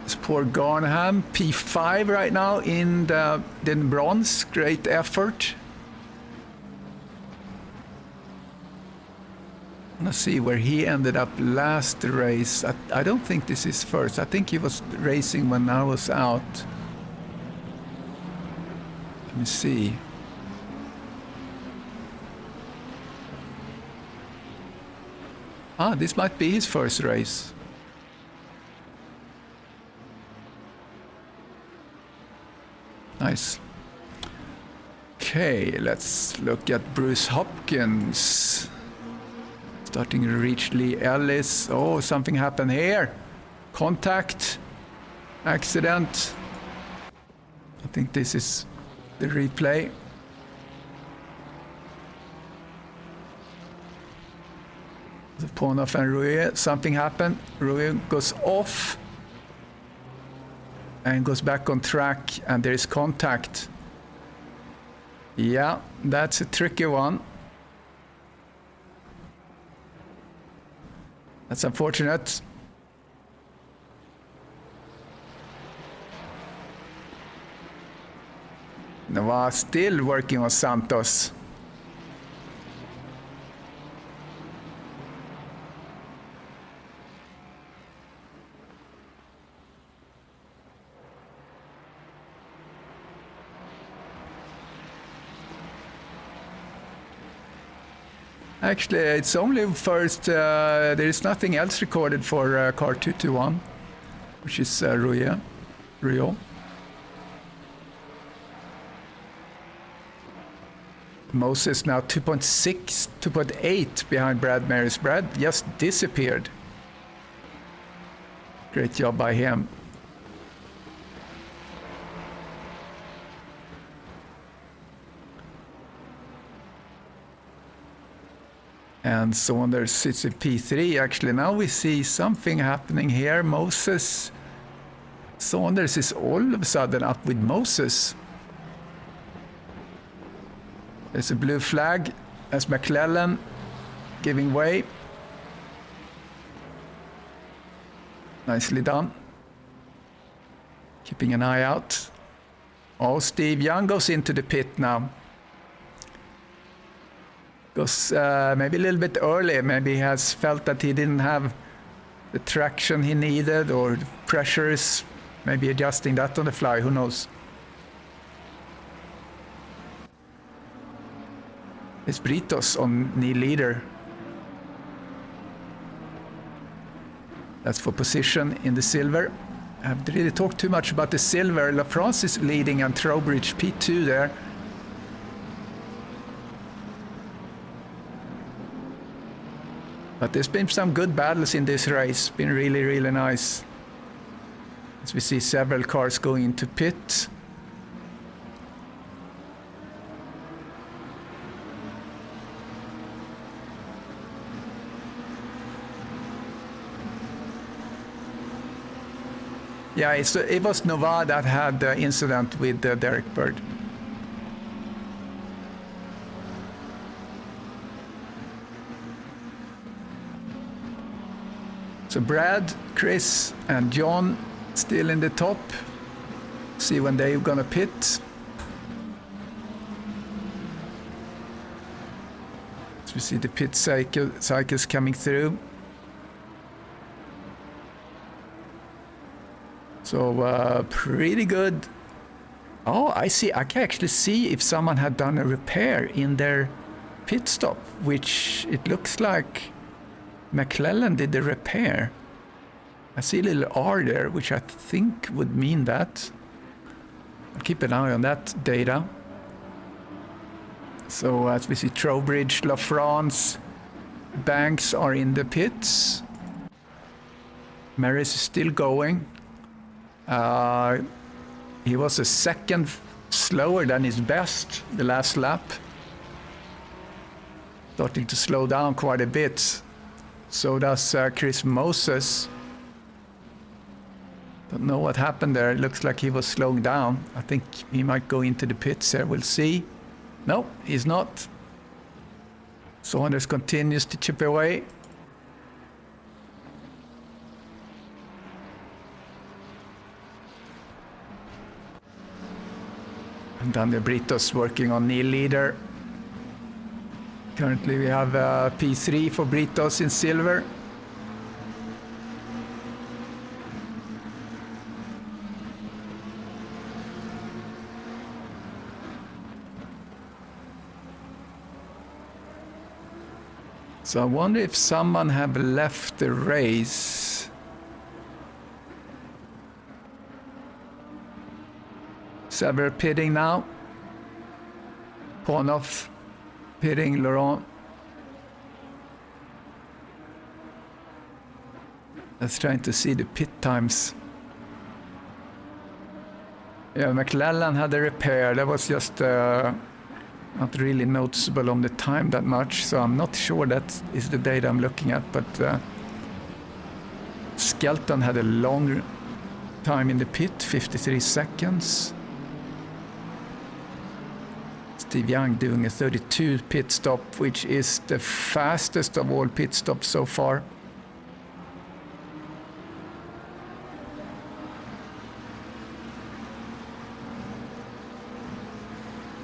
It's poor Garnham, P5 right now in the bronze. Great effort. Let's see where he ended up last race. I don't think this is first. I think he was racing when I was out. Let me see. This might be his first race. Nice. Okay, let's look at Bruce Hopkins. Starting to reach Lee Ellis. Oh, something happened here. Contact. Accident. I think this is the replay. The Ponoff and Rui. Something happened. Rui goes off. And goes back on track. And there is contact. Yeah, that's a tricky one. That's unfortunate. Nava still working on Santos. Actually, it's only first, there is nothing else recorded for car 221, which is Rio. Moses now 2.6, 2.8 behind Brad Maris. Brad just disappeared. Great job by him. And Saunders sits in P3. Actually, now we see something happening here. Saunders is all of a sudden up with Moses. There's a blue flag as McClellan giving way. Nicely done. Keeping an eye out. Oh, Steve Young goes into the pit now. Goes maybe a little bit early. Maybe he has felt that he didn't have the traction he needed, or the pressure is Maybe adjusting that on the fly, who knows? It's Britos on knee leader. That's for position in the silver. I haven't really talked too much about the silver. La France is leading and Trowbridge P2 there. But there's been some good battles in this race. Been really, really nice. As we see several cars going into pit. Yeah, it was Nova that had the incident with Derek Bird. So Brad, Chris, and John still in the top. See when they're gonna pit. So we see the pit cycles coming through. So pretty good. Oh, I see. I can actually see if someone had done a repair in their pit stop, which it looks like McClellan did the repair. I see a little R there, which I think would mean that. I'll keep an eye on that data. So as we see Trowbridge, La France, Banks are in the pits. Maris is still going. He was a second slower than his best the last lap. Starting to slow down quite a bit. So does Chris Moses. Don't know what happened there. It looks like he was slowing down. I think he might go into the pits here. We'll see. No, he's not. Saunders continues to chip away. And then the Britos working on knee leader. Currently we have P3 for Britos in silver. So I wonder if someone have left the race. Sever pitting now. Ponov pitting Laurent. Let's try to see the pit times. Yeah, McClellan had a repair. That was just not really noticeable on the time that much, so I'm not sure that is the data I'm looking at, but Skelton had a long time in the pit, 53 seconds. Steve Young doing a 32 pit stop, which is the fastest of all pit stops so far.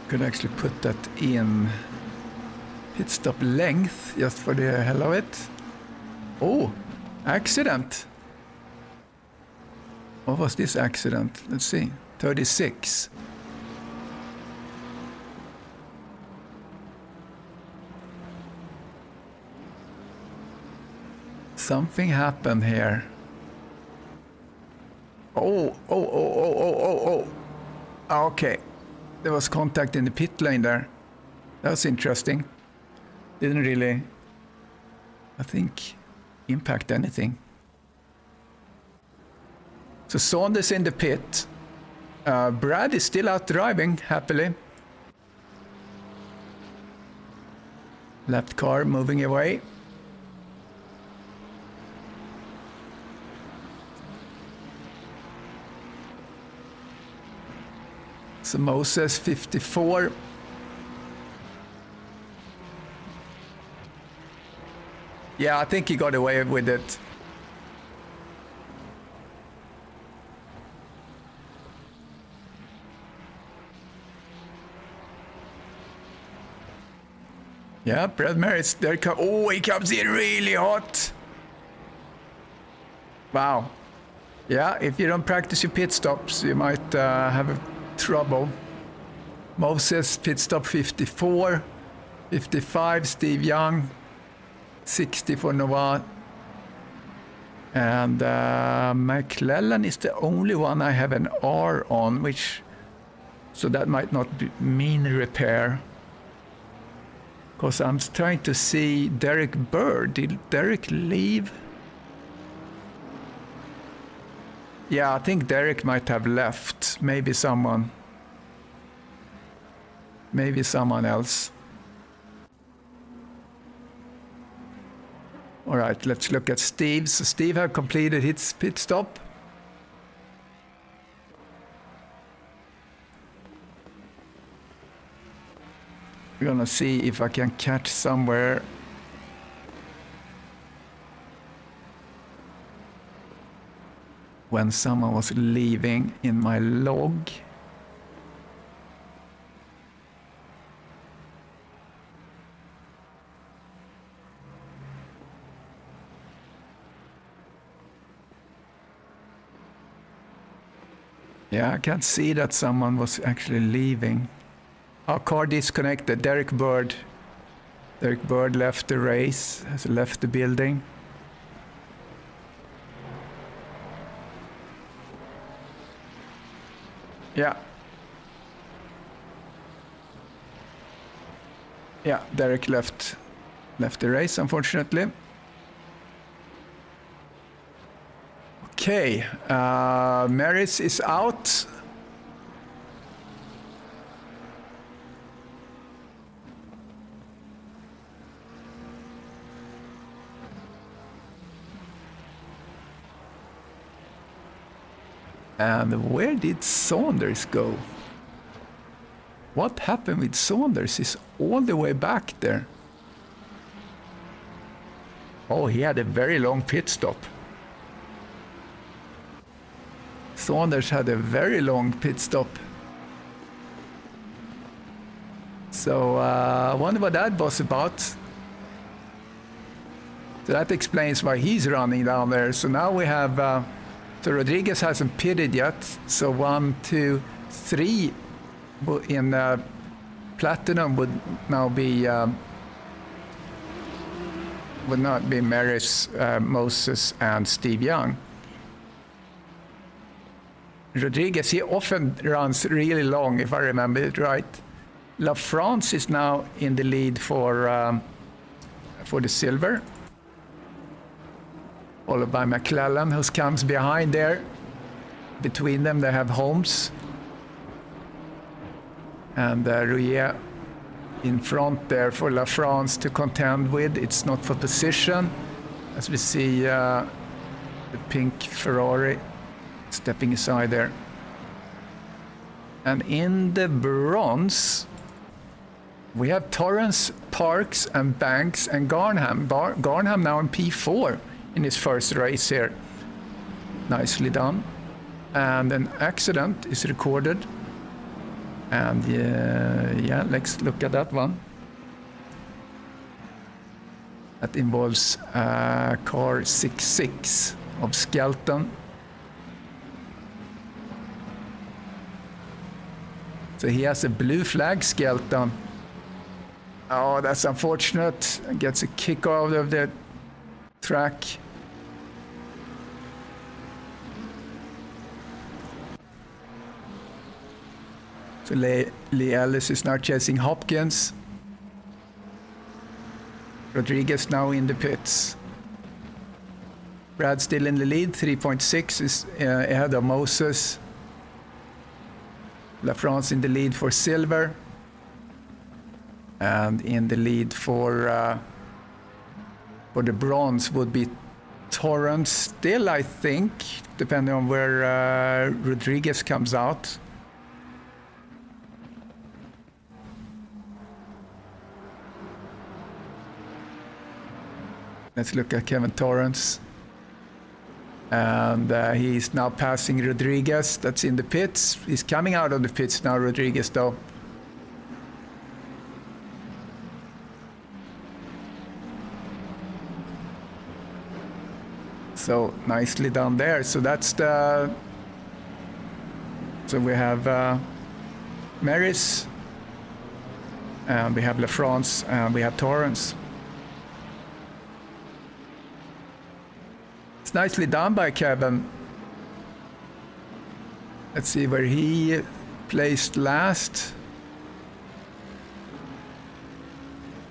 Could actually put that in pit stop length just for the hell of it. Oh, accident. What was this accident? Let's see. 36. Something happened here. Oh. Okay. There was contact in the pit lane there. That was interesting. Didn't really, I think, impact anything. So Saunders in the pit. Brad is still out driving, happily. Left car moving away. So Moses 54. Yeah, I think he got away with it. Yeah, Brad Merritt's there. Oh, he comes in really hot. Wow. Yeah, if you don't practice your pit stops, you might have trouble. Moses, pit stop 54, 55, Steve Young, 60 for Nova. And McClellan is the only one I have an R on, so that might not mean repair. Because I'm trying to see Derek Bird. Did Derek leave? Yeah, I think Derek might have left. Maybe someone else. All right, let's look at Steve. So Steve had completed his pit stop. We're gonna see if I can catch somewhere. When someone was leaving in my log. Yeah, I can't see that someone was actually leaving. Our car disconnected. Derek Bird left the race, has left the building. Yeah. Yeah, Derek left the race, unfortunately. Okay, Maris is out. And where did Saunders go? What happened with Saunders? He's all the way back there. Oh, he had a very long pit stop. Saunders had a very long pit stop. So I wonder what that was about. So that explains why he's running down there. So now we have... So Rodriguez hasn't pitted yet. So 1, 2, 3 in Platinum would now be... would not be Maris, Moses, and Steve Young. Rodriguez, he often runs really long, if I remember it right. La France is now in the lead for the silver. Followed by McClellan, who comes behind there. Between them, they have Holmes. And Rouillet in front there for La France to contend with. It's not for position. As we see the pink Ferrari stepping aside there. And in the bronze, we have Torrance, Parks, and Banks, and Garnham. Garnham now in P4 in his first race here. Nicely done. And an accident is recorded. And yeah, let's look at that one. That involves car 66 of Skelton. So he has a blue flag, Skelton. Oh, that's unfortunate. Gets a kick out of the track. So Lee Ellis is now chasing Hopkins. Rodriguez now in the pits. Brad still in the lead, 3.6 is ahead of Moses. La France in the lead for silver. And in the lead for the bronze would be Torrance still, I think, depending on where Rodriguez comes out. Let's look at Kevin Torrance. And he's now passing Rodriguez. That's in the pits. He's coming out of the pits now, Rodriguez, though. So nicely done there. So that's the... So we have Maris, and we have La France, and we have Torrance. It's nicely done by Kevin. Let's see where he placed last.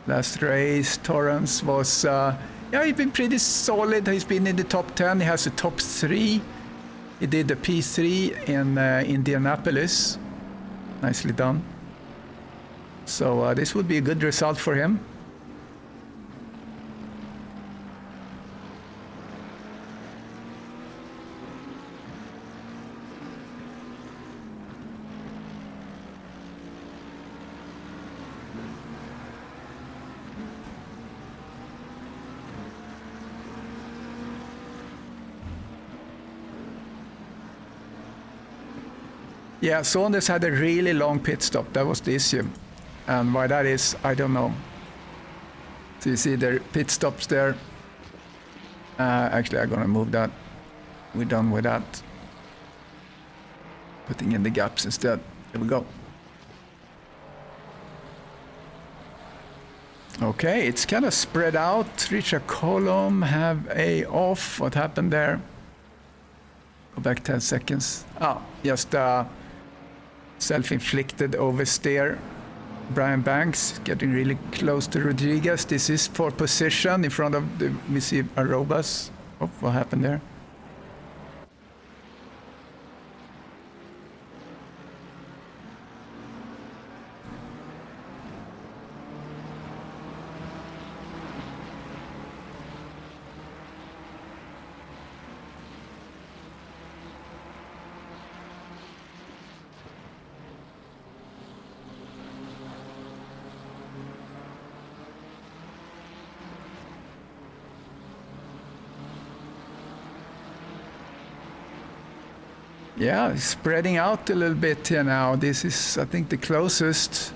Last race, Torrance was... yeah, he's been pretty solid. He's been in the top 10. He has a top 3. He did the P3 in Indianapolis. Nicely done. So this would be a good result for him. Yeah, Saunders had a really long pit stop. That was the issue. And why that is, I don't know. So you see the pit stops there. Actually, I'm going to move that. We're done with that. Putting in the gaps instead. There we go. Okay, it's kind of spread out. Richard Column have a off. What happened there? Go back 10 seconds. Oh, just self-inflicted oversteer. Brian Banks getting really close to Rodriguez. This is for position in front of the... We see Arobas. Oh, what happened there? Yeah, spreading out a little bit here now. This is, I think, the closest.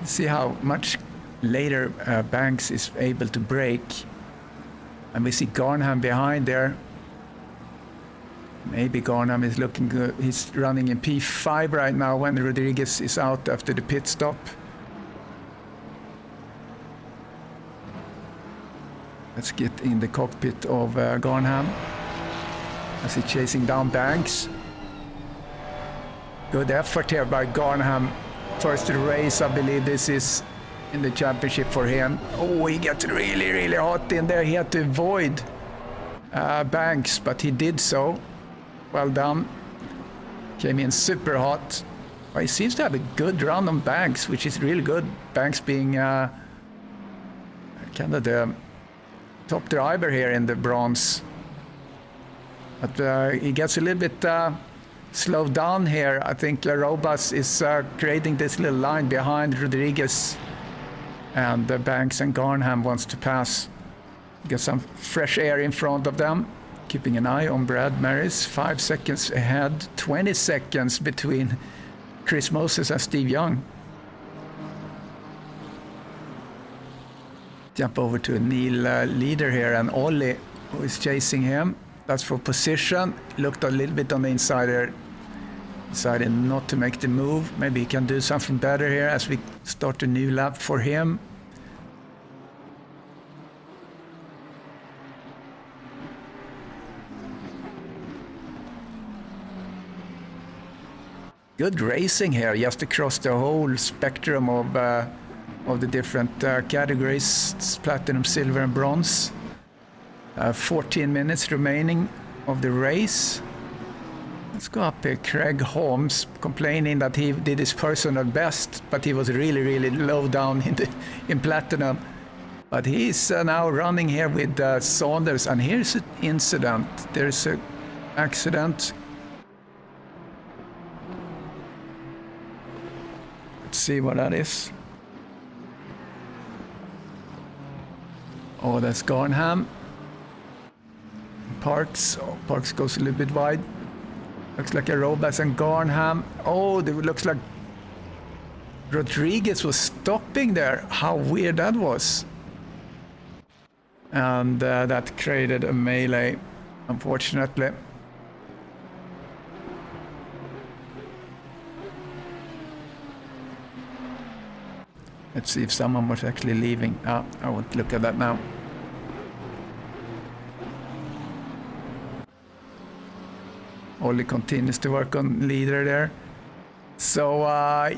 See how much later Banks is able to break. And we see Garnham behind there. Maybe Garnham is looking good. He's running in P5 right now when Rodriguez is out after the pit stop. Let's get in the cockpit of Garnham. As he's chasing down Banks. Good effort here by Garnham. First race, I believe this is in the championship for him. Oh, he got really, really hot in there. He had to avoid Banks, but he did so. Well done. Came in super hot. Well, he seems to have a good run on Banks, which is really good. Banks being kind of the top driver here in the bronze. But he gets a little bit slowed down here. I think Robas is creating this little line behind Rodriguez. And Banks and Garnham wants to pass. Get some fresh air in front of them. Keeping an eye on Brad Maris. 5 seconds ahead. 20 seconds between Chris Moses and Steve Young. Jump over to Neil Leader here and Ollie, who is chasing him. That's for position. Looked a little bit on the insider. Decided not to make the move. Maybe he can do something better here as we start a new lap for him. Good racing here, just across the whole spectrum of the different categories. It's platinum, silver, and bronze. 14 minutes remaining of the race. Let's go up here. Craig Holmes complaining that he did his personal best, but he was really, really low down in platinum. But he's now running here with Saunders, and here's an incident. There's an accident. Let's see what that is. Oh, that's Garnham. Parks. Oh, Parks goes a little bit wide. Looks like Arobas and Garnham. Oh, it looks like Rodriguez was stopping there. How weird that was. and that created a melee, unfortunately. Let's see if someone was actually leaving. I won't look at that now. Ollie continues to work on leader there. So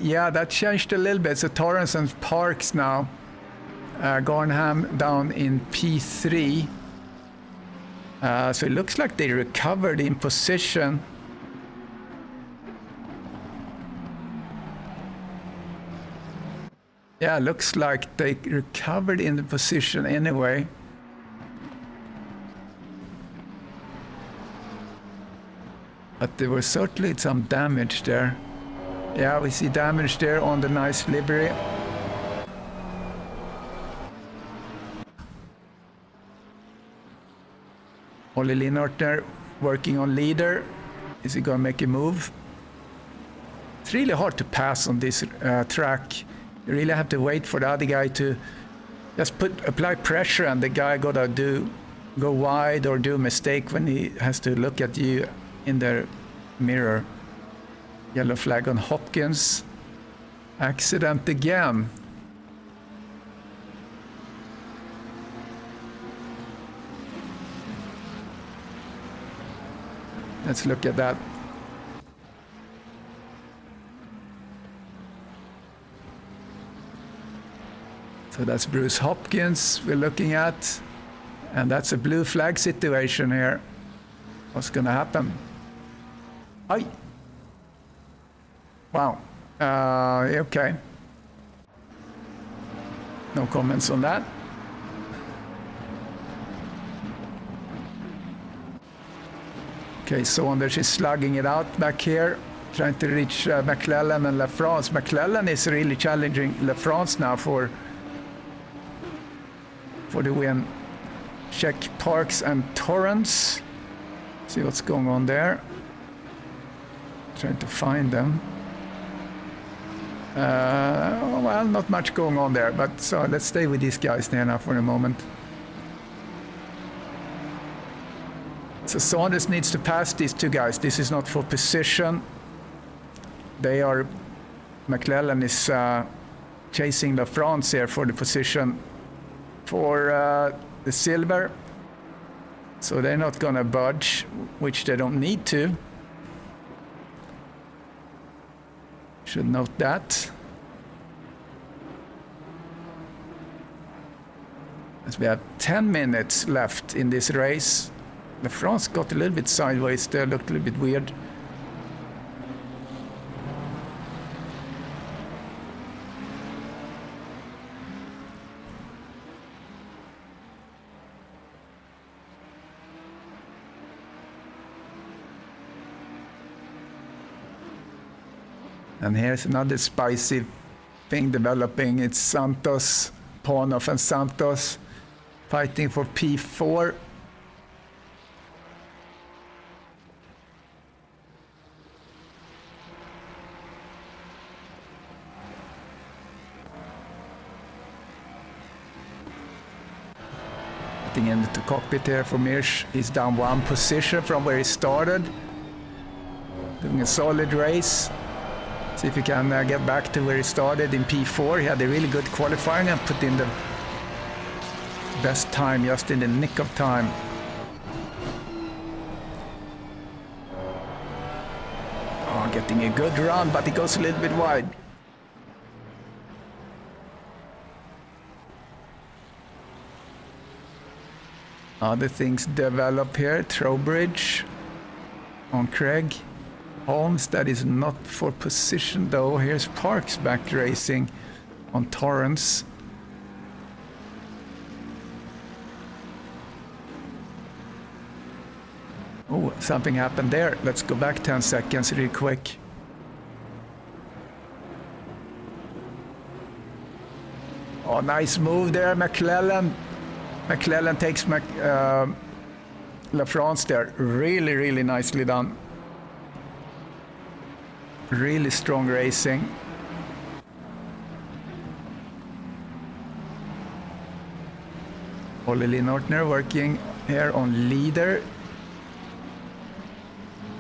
yeah, that changed a little bit. So Torrance and Parks now. Garnham down in P3. So it looks like they recovered in position. Yeah, looks like they recovered in the position anyway. But there was certainly some damage there. Yeah, we see damage there on the nice livery. Ollie Linnart there working on leader. Is he going to make a move? It's really hard to pass on this track. You really have to wait for the other guy to just apply pressure, and the guy gotta go wide or do a mistake when he has to look at you in the mirror. Yellow flag on Hopkins. Accident again. Let's look at that. So that's Bruce Hopkins we're looking at. And that's a blue flag situation here. What's going to happen? Aye. Wow. Okay. No comments on that. Okay, so Anders is slugging it out back here, trying to reach McClellan and LaFrance. McClellan is really challenging LaFrance now for the win. Check Parks and Torrance. See what's going on there. Trying to find them. Well, not much going on there, but so let's stay with these guys there now for a moment. So Saunders needs to pass these two guys. This is not for position. They are... McClellan is chasing LaFrance here for the position for the silver. So they're not gonna budge, which they don't need to. Should note that. As we have 10 minutes left in this race. LaFrance got a little bit sideways there, looked a little bit weird. And here's another spicy thing developing. It's Santos, Panov and Santos fighting for P4. Getting into the cockpit here for Mirsch. He's down one position from where he started. Doing a solid race. See if he can get back to where he started in P4. He had a really good qualifying and put in the best time just in the nick of time. Oh, getting a good run, but he goes a little bit wide. Other things develop here. Trowbridge on Craig. Holmes, that is not for position though. Here's Parks back racing on Torrance. Oh, something happened there. Let's go back 10 seconds real quick. Oh, nice move there, McClellan. McClellan takes LaFrance there. Really, really nicely done. Really strong racing. Olli Nortner working here on leader.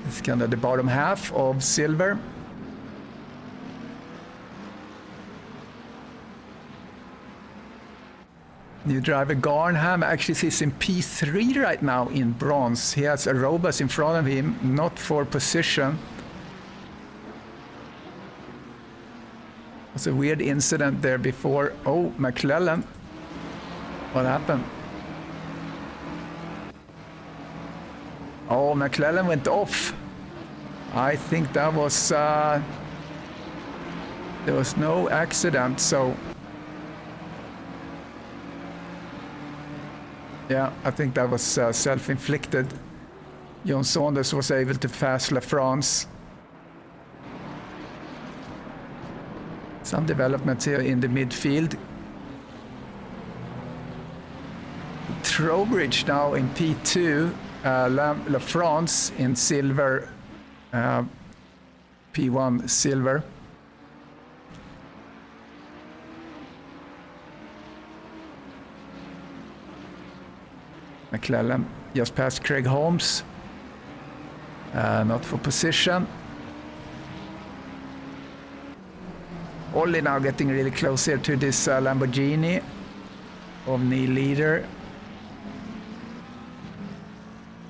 It's kind of the bottom half of silver. New driver Garnham actually sits in P3 right now in bronze. He has Arobas in front of him, not for position. There's a weird incident there before. Oh, McClellan. What happened? Oh, McClellan went off. I think that was... there was no accident, so... Yeah, I think that was self-inflicted. John Saunders was able to pass La France. Some developments here in the midfield. Trowbridge now in P2. La France in silver. P1 silver. McClellan just past Craig Holmes. Not for position. Olli now getting really close here to this Lamborghini of knee leader.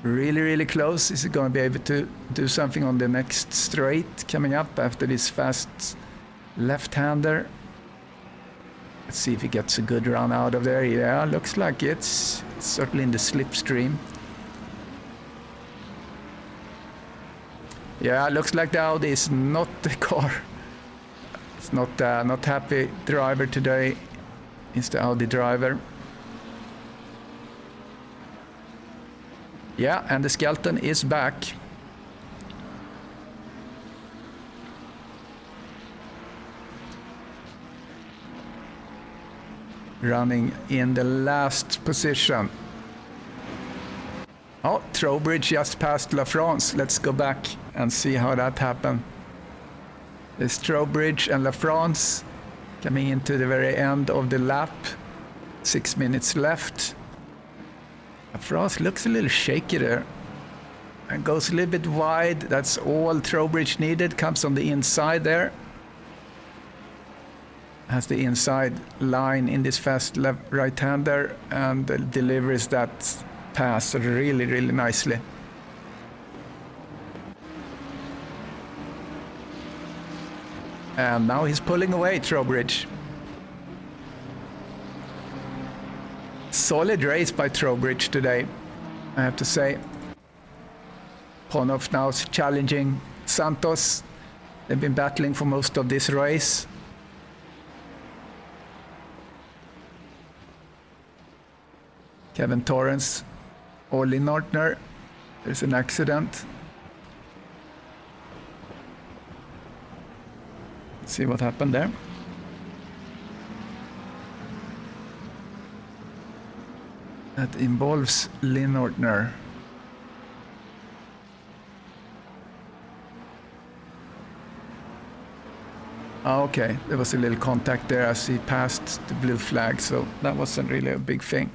Really, really close. Is he going to be able to do something on the next straight coming up after this fast left-hander? Let's see if he gets a good run out of there. Yeah, looks like it's certainly in the slipstream. Yeah, looks like the Audi is not the car. It's not happy driver today. It's the Audi driver. Yeah, and the Skelton is back. Running in the last position. Oh, Trowbridge just passed La France. Let's go back and see how that happened. There's Trowbridge and La France coming into the very end of the lap. 6 minutes left. La France looks a little shaky there. And goes a little bit wide. That's all Trowbridge needed. Comes on the inside there. Has the inside line in this fast right-hander and delivers that pass really, really nicely. And now he's pulling away, Trowbridge. Solid race by Trowbridge today, I have to say. Ponov now challenging Santos. They've been battling for most of this race. Kevin Torrance, Olli Nortner. There's an accident. Let's see what happened there. That involves Lynn Nortner. Okay, there was a little contact there as he passed the blue flag, so that wasn't really a big thing.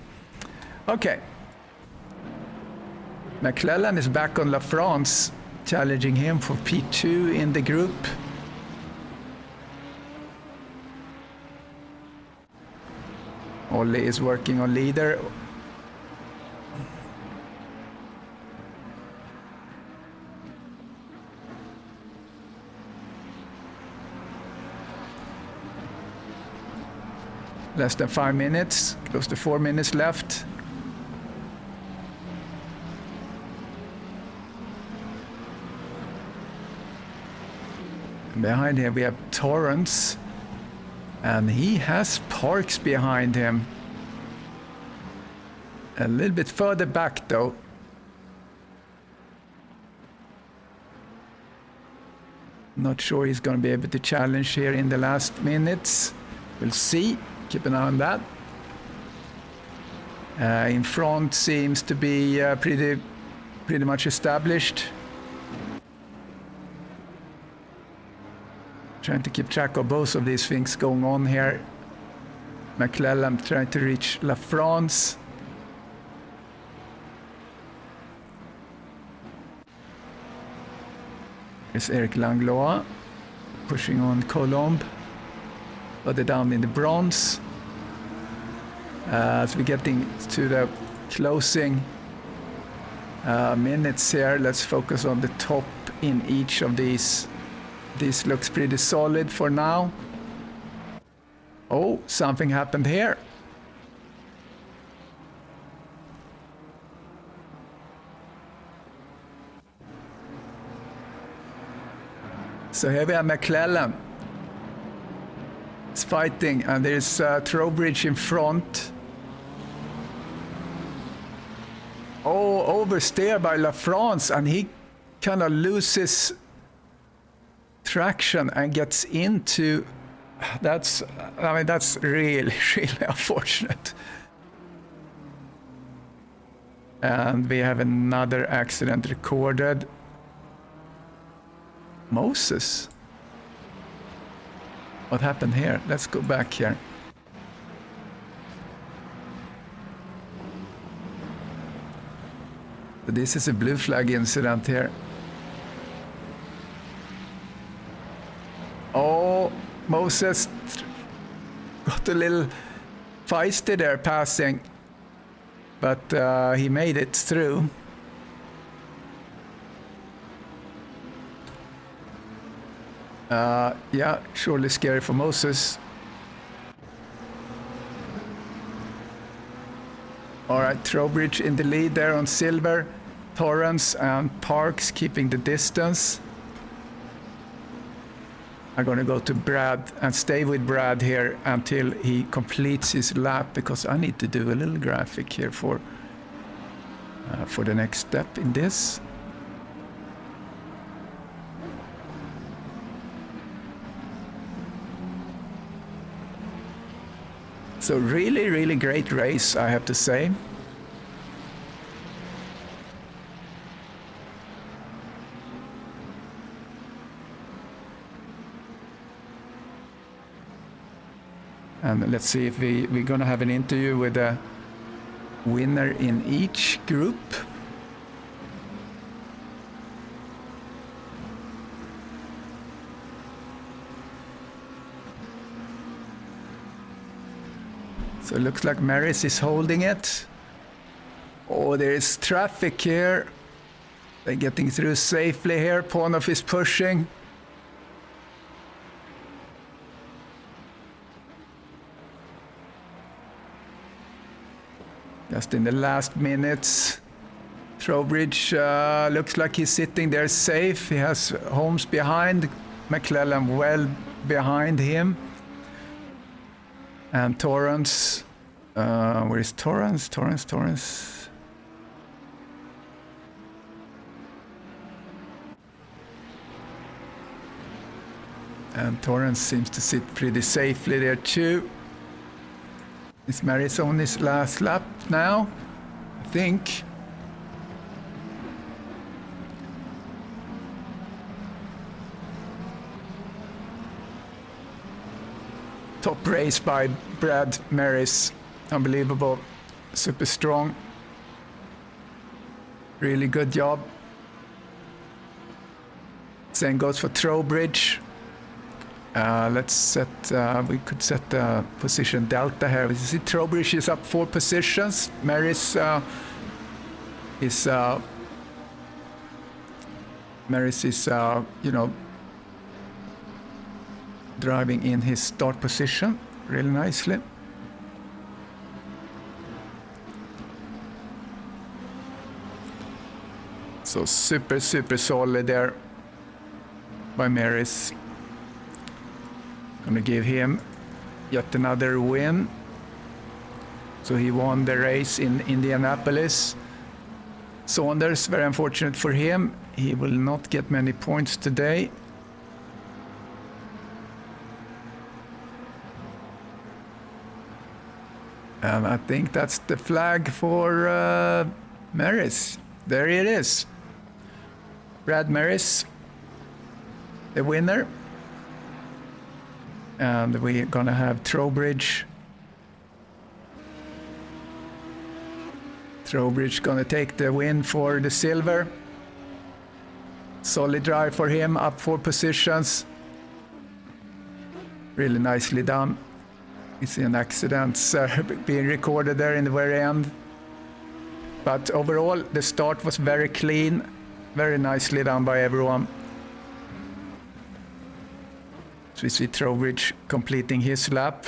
Okay. McClellan is back on La France, challenging him for P2 in the group. Olli is working on leader. Less than 5 minutes, close to 4 minutes left. Behind him we have Torrance, and he has Parks behind him. A little bit further back though. Not sure he's going to be able to challenge here in the last minutes. We'll see. Keep an eye on that. In front seems to be pretty much established. Trying to keep track of both of these things going on here. McClellan trying to reach La France. There's Eric Langlois pushing on Colombe, further down in the bronze. As we're getting to the closing minutes here, let's focus on the top in each of these. This looks pretty solid for now. Oh, something happened here. So here we have McClellan. It's fighting, and there's Trowbridge in front. Oh, oversteer by La France, and he kind of loses traction and gets into. That's really, really unfortunate. And we have another accident recorded. Moses. What happened here? Let's go back here. So this is a blue flag incident here. Oh, Moses got a little feisty there passing, but he made it through. Yeah, surely scary for Moses. All right, Trowbridge in the lead there on silver. Torrance and Parks keeping the distance. I'm going to go to Brad and stay with Brad here until he completes his lap, because I need to do a little graphic here for the next step in this. So really, really great race, I have to say. And let's see if we're going to have an interview with a winner in each group. So it looks like Maris is holding it. Oh, there is traffic here. They're getting through safely here. Ponov is pushing. Just in the last minutes. Trowbridge looks like he's sitting there safe. He has Holmes behind. McClellan well behind him. And Torrance, where is Torrance? Torrance. And Torrance seems to sit pretty safely there too. Is Maris on his last lap now? I think. Top race by Brad Maris. Unbelievable. Super strong. Really good job. Same goes for Trowbridge. Let's set, we could set the position delta here. You see Trowbridge is up 4 positions. Maris is, driving in his start position really nicely. So super solid there by Maris. Gonna give him yet another win. So he won the race in Indianapolis. Saunders, very unfortunate for him. He will not get many points today. And I think that's the flag for Maris. There it is. Brad Maris, the winner. And we're gonna have Trowbridge. Trowbridge gonna take the win for the silver. Solid drive for him, up 4 positions. Really nicely done. You see an accident being recorded there in the very end. But overall, the start was very clean, very nicely done by everyone. So we see Trowbridge completing his lap.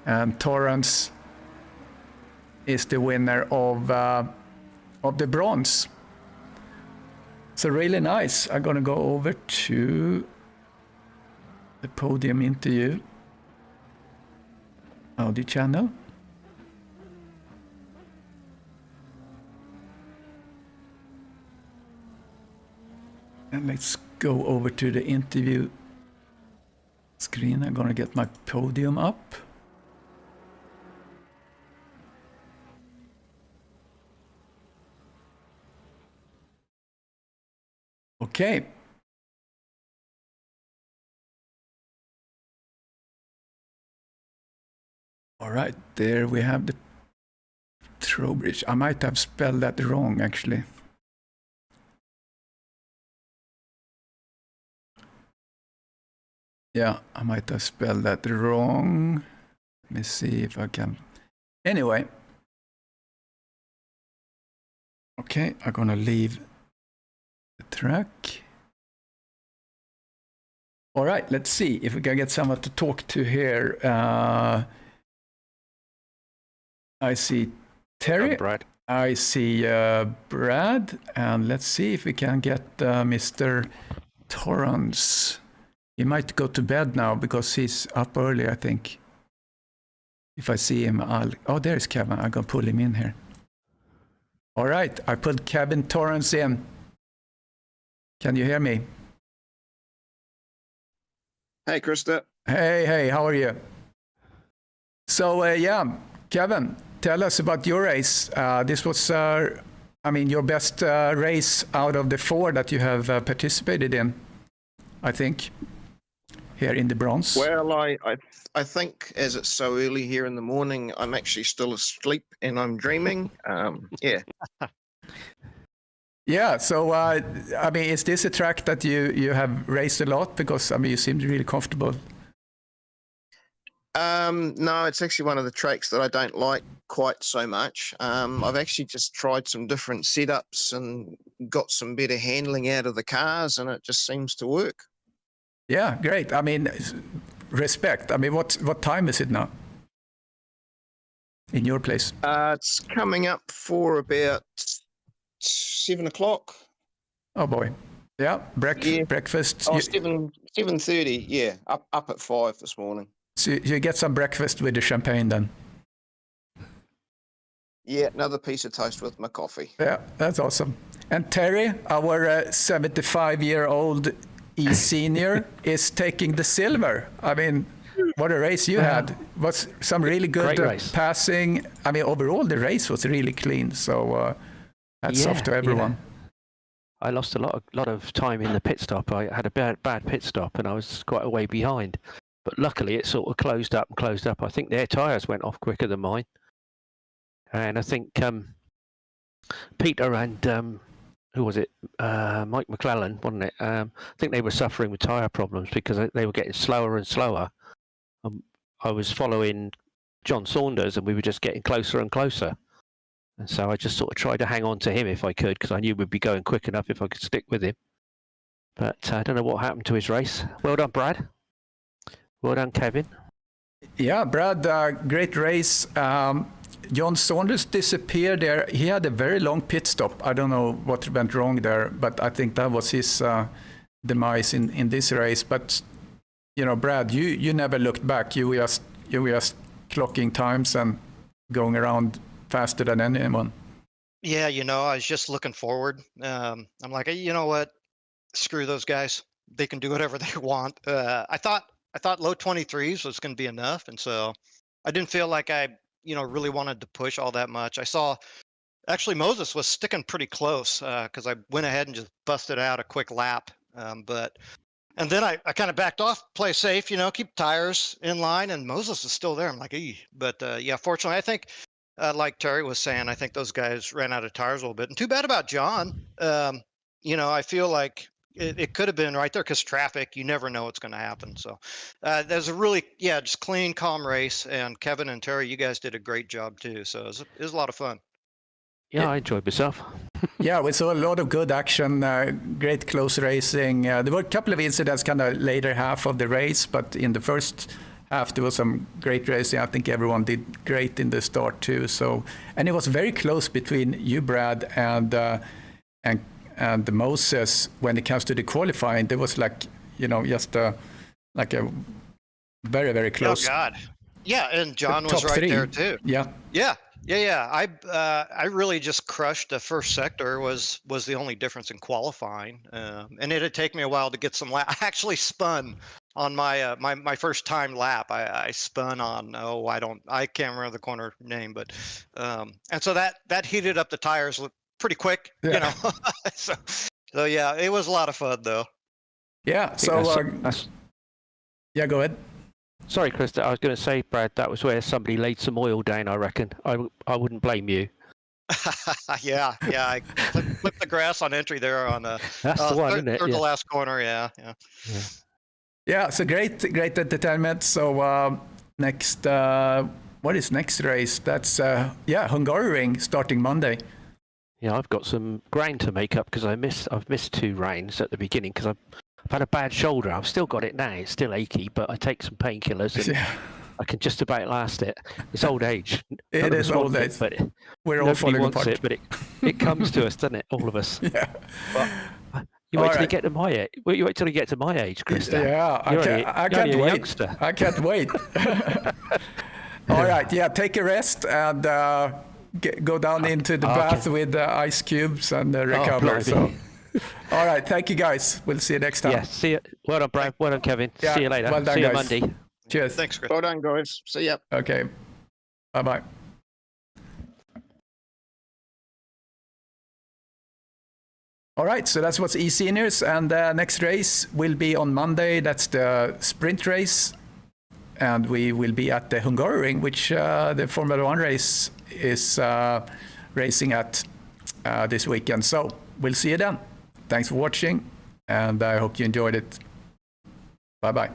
And Torrance is the winner of the bronze. So really nice. I'm gonna go over to the podium interview. Audi channel. And let's go over to the interview screen. I'm gonna get my podium up. Okay. All right, there we have the Trowbridge. I might have spelled that wrong, actually. Yeah, I might have spelled that wrong. Let me see if I can. Anyway. Okay, I'm gonna leave the track. All right, let's see if we can get someone to talk to here. I see Terry. Brad. I see Brad. And let's see if we can get Mr. Torrance. He might go to bed now because he's up early, I think. If I see him, oh, there's Kevin. I'm going to pull him in here. All right, I put Kevin Torrance in. Can you hear me? Hey, Krista. Hey, how are you? So, yeah, Kevin, tell us about your race. This was, your best race out of the 4 that you have participated in, I think, here in the bronze. Well, I think as it's so early here in the morning, I'm actually still asleep and I'm dreaming. Yeah. Yeah, so, is this a track that you have raced a lot? Because, you seemed really comfortable. No, it's actually one of the tracks that I don't like quite so much. I've actually just tried some different setups and got some better handling out of the cars, and it just seems to work. Yeah, great. Respect. What time is it now? In your place? It's coming up for about 7 o'clock. Oh boy. Yeah, breakfast. Oh, 7:30. Yeah, up at 5 this morning. So you get some breakfast with the champagne then? Yeah, another piece of toast with my coffee. Yeah, that's awesome. And Terry, our 75-year-old eSenior, is taking the silver. What a race you had. Was some really good passing. Overall the race was really clean. So hats off to everyone. Yeah. I lost a lot of time in the pit stop. I had a bad pit stop and I was quite a way behind. But luckily it sort of closed up. I think their tyres went off quicker than mine. And I think Peter and who was it? Mike McClellan, wasn't it? I think they were suffering with tyre problems because they were getting slower and slower. I was following John Saunders and we were just getting closer and closer. And so I just sort of tried to hang on to him if I could because I knew we'd be going quick enough if I could stick with him. But I don't know what happened to his race. Well done, Brad. Well done, Kevin. Yeah, Brad, great race. John Saunders disappeared there. He had a very long pit stop. I don't know what went wrong there, but I think that was his demise in this race. But, Brad, you never looked back. You were just clocking times and going around faster than anyone. Yeah, I was just looking forward. I'm like, you know what? Screw those guys. They can do whatever they want. I thought low 23s was going to be enough, and so I didn't feel like I, really wanted to push all that much. I saw actually Moses was sticking pretty close because I went ahead and just busted out a quick lap, and then I kind of backed off, play safe, keep tires in line, and Moses is still there. I'm like, but yeah, fortunately, I think like Terry was saying, I think those guys ran out of tires a little bit. And too bad about John. I feel like it could have been right there because traffic, you never know what's going to happen. So there's a really, just clean, calm race. And Kevin and Terry, you guys did a great job too. So it was a lot of fun. Yeah, I enjoyed myself. Yeah, we saw a lot of good action, great close racing. There were a couple of incidents kind of later half of the race, but in the first half there was some great racing. I think everyone did great in the start too. So, and it was very close between you, Brad, and Moses when it comes to the qualifying. There was just like a very, very close. Oh God, yeah, and John was right there too. Yeah. I really just crushed the first sector. Was the only difference in qualifying, and it'd take me a while to get some lap. I actually spun on my my first time lap. I spun on I can't remember the corner name, but and so that heated up the tires pretty quick, so yeah, it was a lot of fun though. Yeah. So yeah, go ahead. Sorry, Chris. I was going to say, Brad, that was where somebody laid some oil down. I reckon. I wouldn't blame you. yeah. I flipped the grass on entry there on that's the one, isn't it? The last corner. Yeah. Yeah. So great entertainment. So next, what is next race? That's Hungaroring starting Monday. Yeah, I've got some ground to make up because I've missed 2 rounds at the beginning because I've had a bad shoulder. I've still got it now. It's still achy, but I take some painkillers and I can just about last it. It's old age. It is old age. But we're all falling apart. It, but it comes to us, doesn't it? All of us. Yeah. But you wait till you get to my age. You wait till you get to my age, Chris. Yeah, I can't wait. Youngster. I can't wait. All right. Yeah, take a rest and go down into the bath with ice cubes and recover. So. All right, thank you guys. We'll see you next time. Yeah, see you. Well done, Brad. Well done, Kevin. Yeah, see you later. Well done, see you guys. Monday. Cheers. Thanks, Chris. Well done, guys. See ya. Okay. Bye-bye. All right, so that's what's eSeniors, and the next race will be on Monday. That's the sprint race, and we will be at the Hungaroring, which the Formula 1 race is racing at this weekend. So we'll see you then. Thanks for watching, and I hope you enjoyed it. Bye-bye.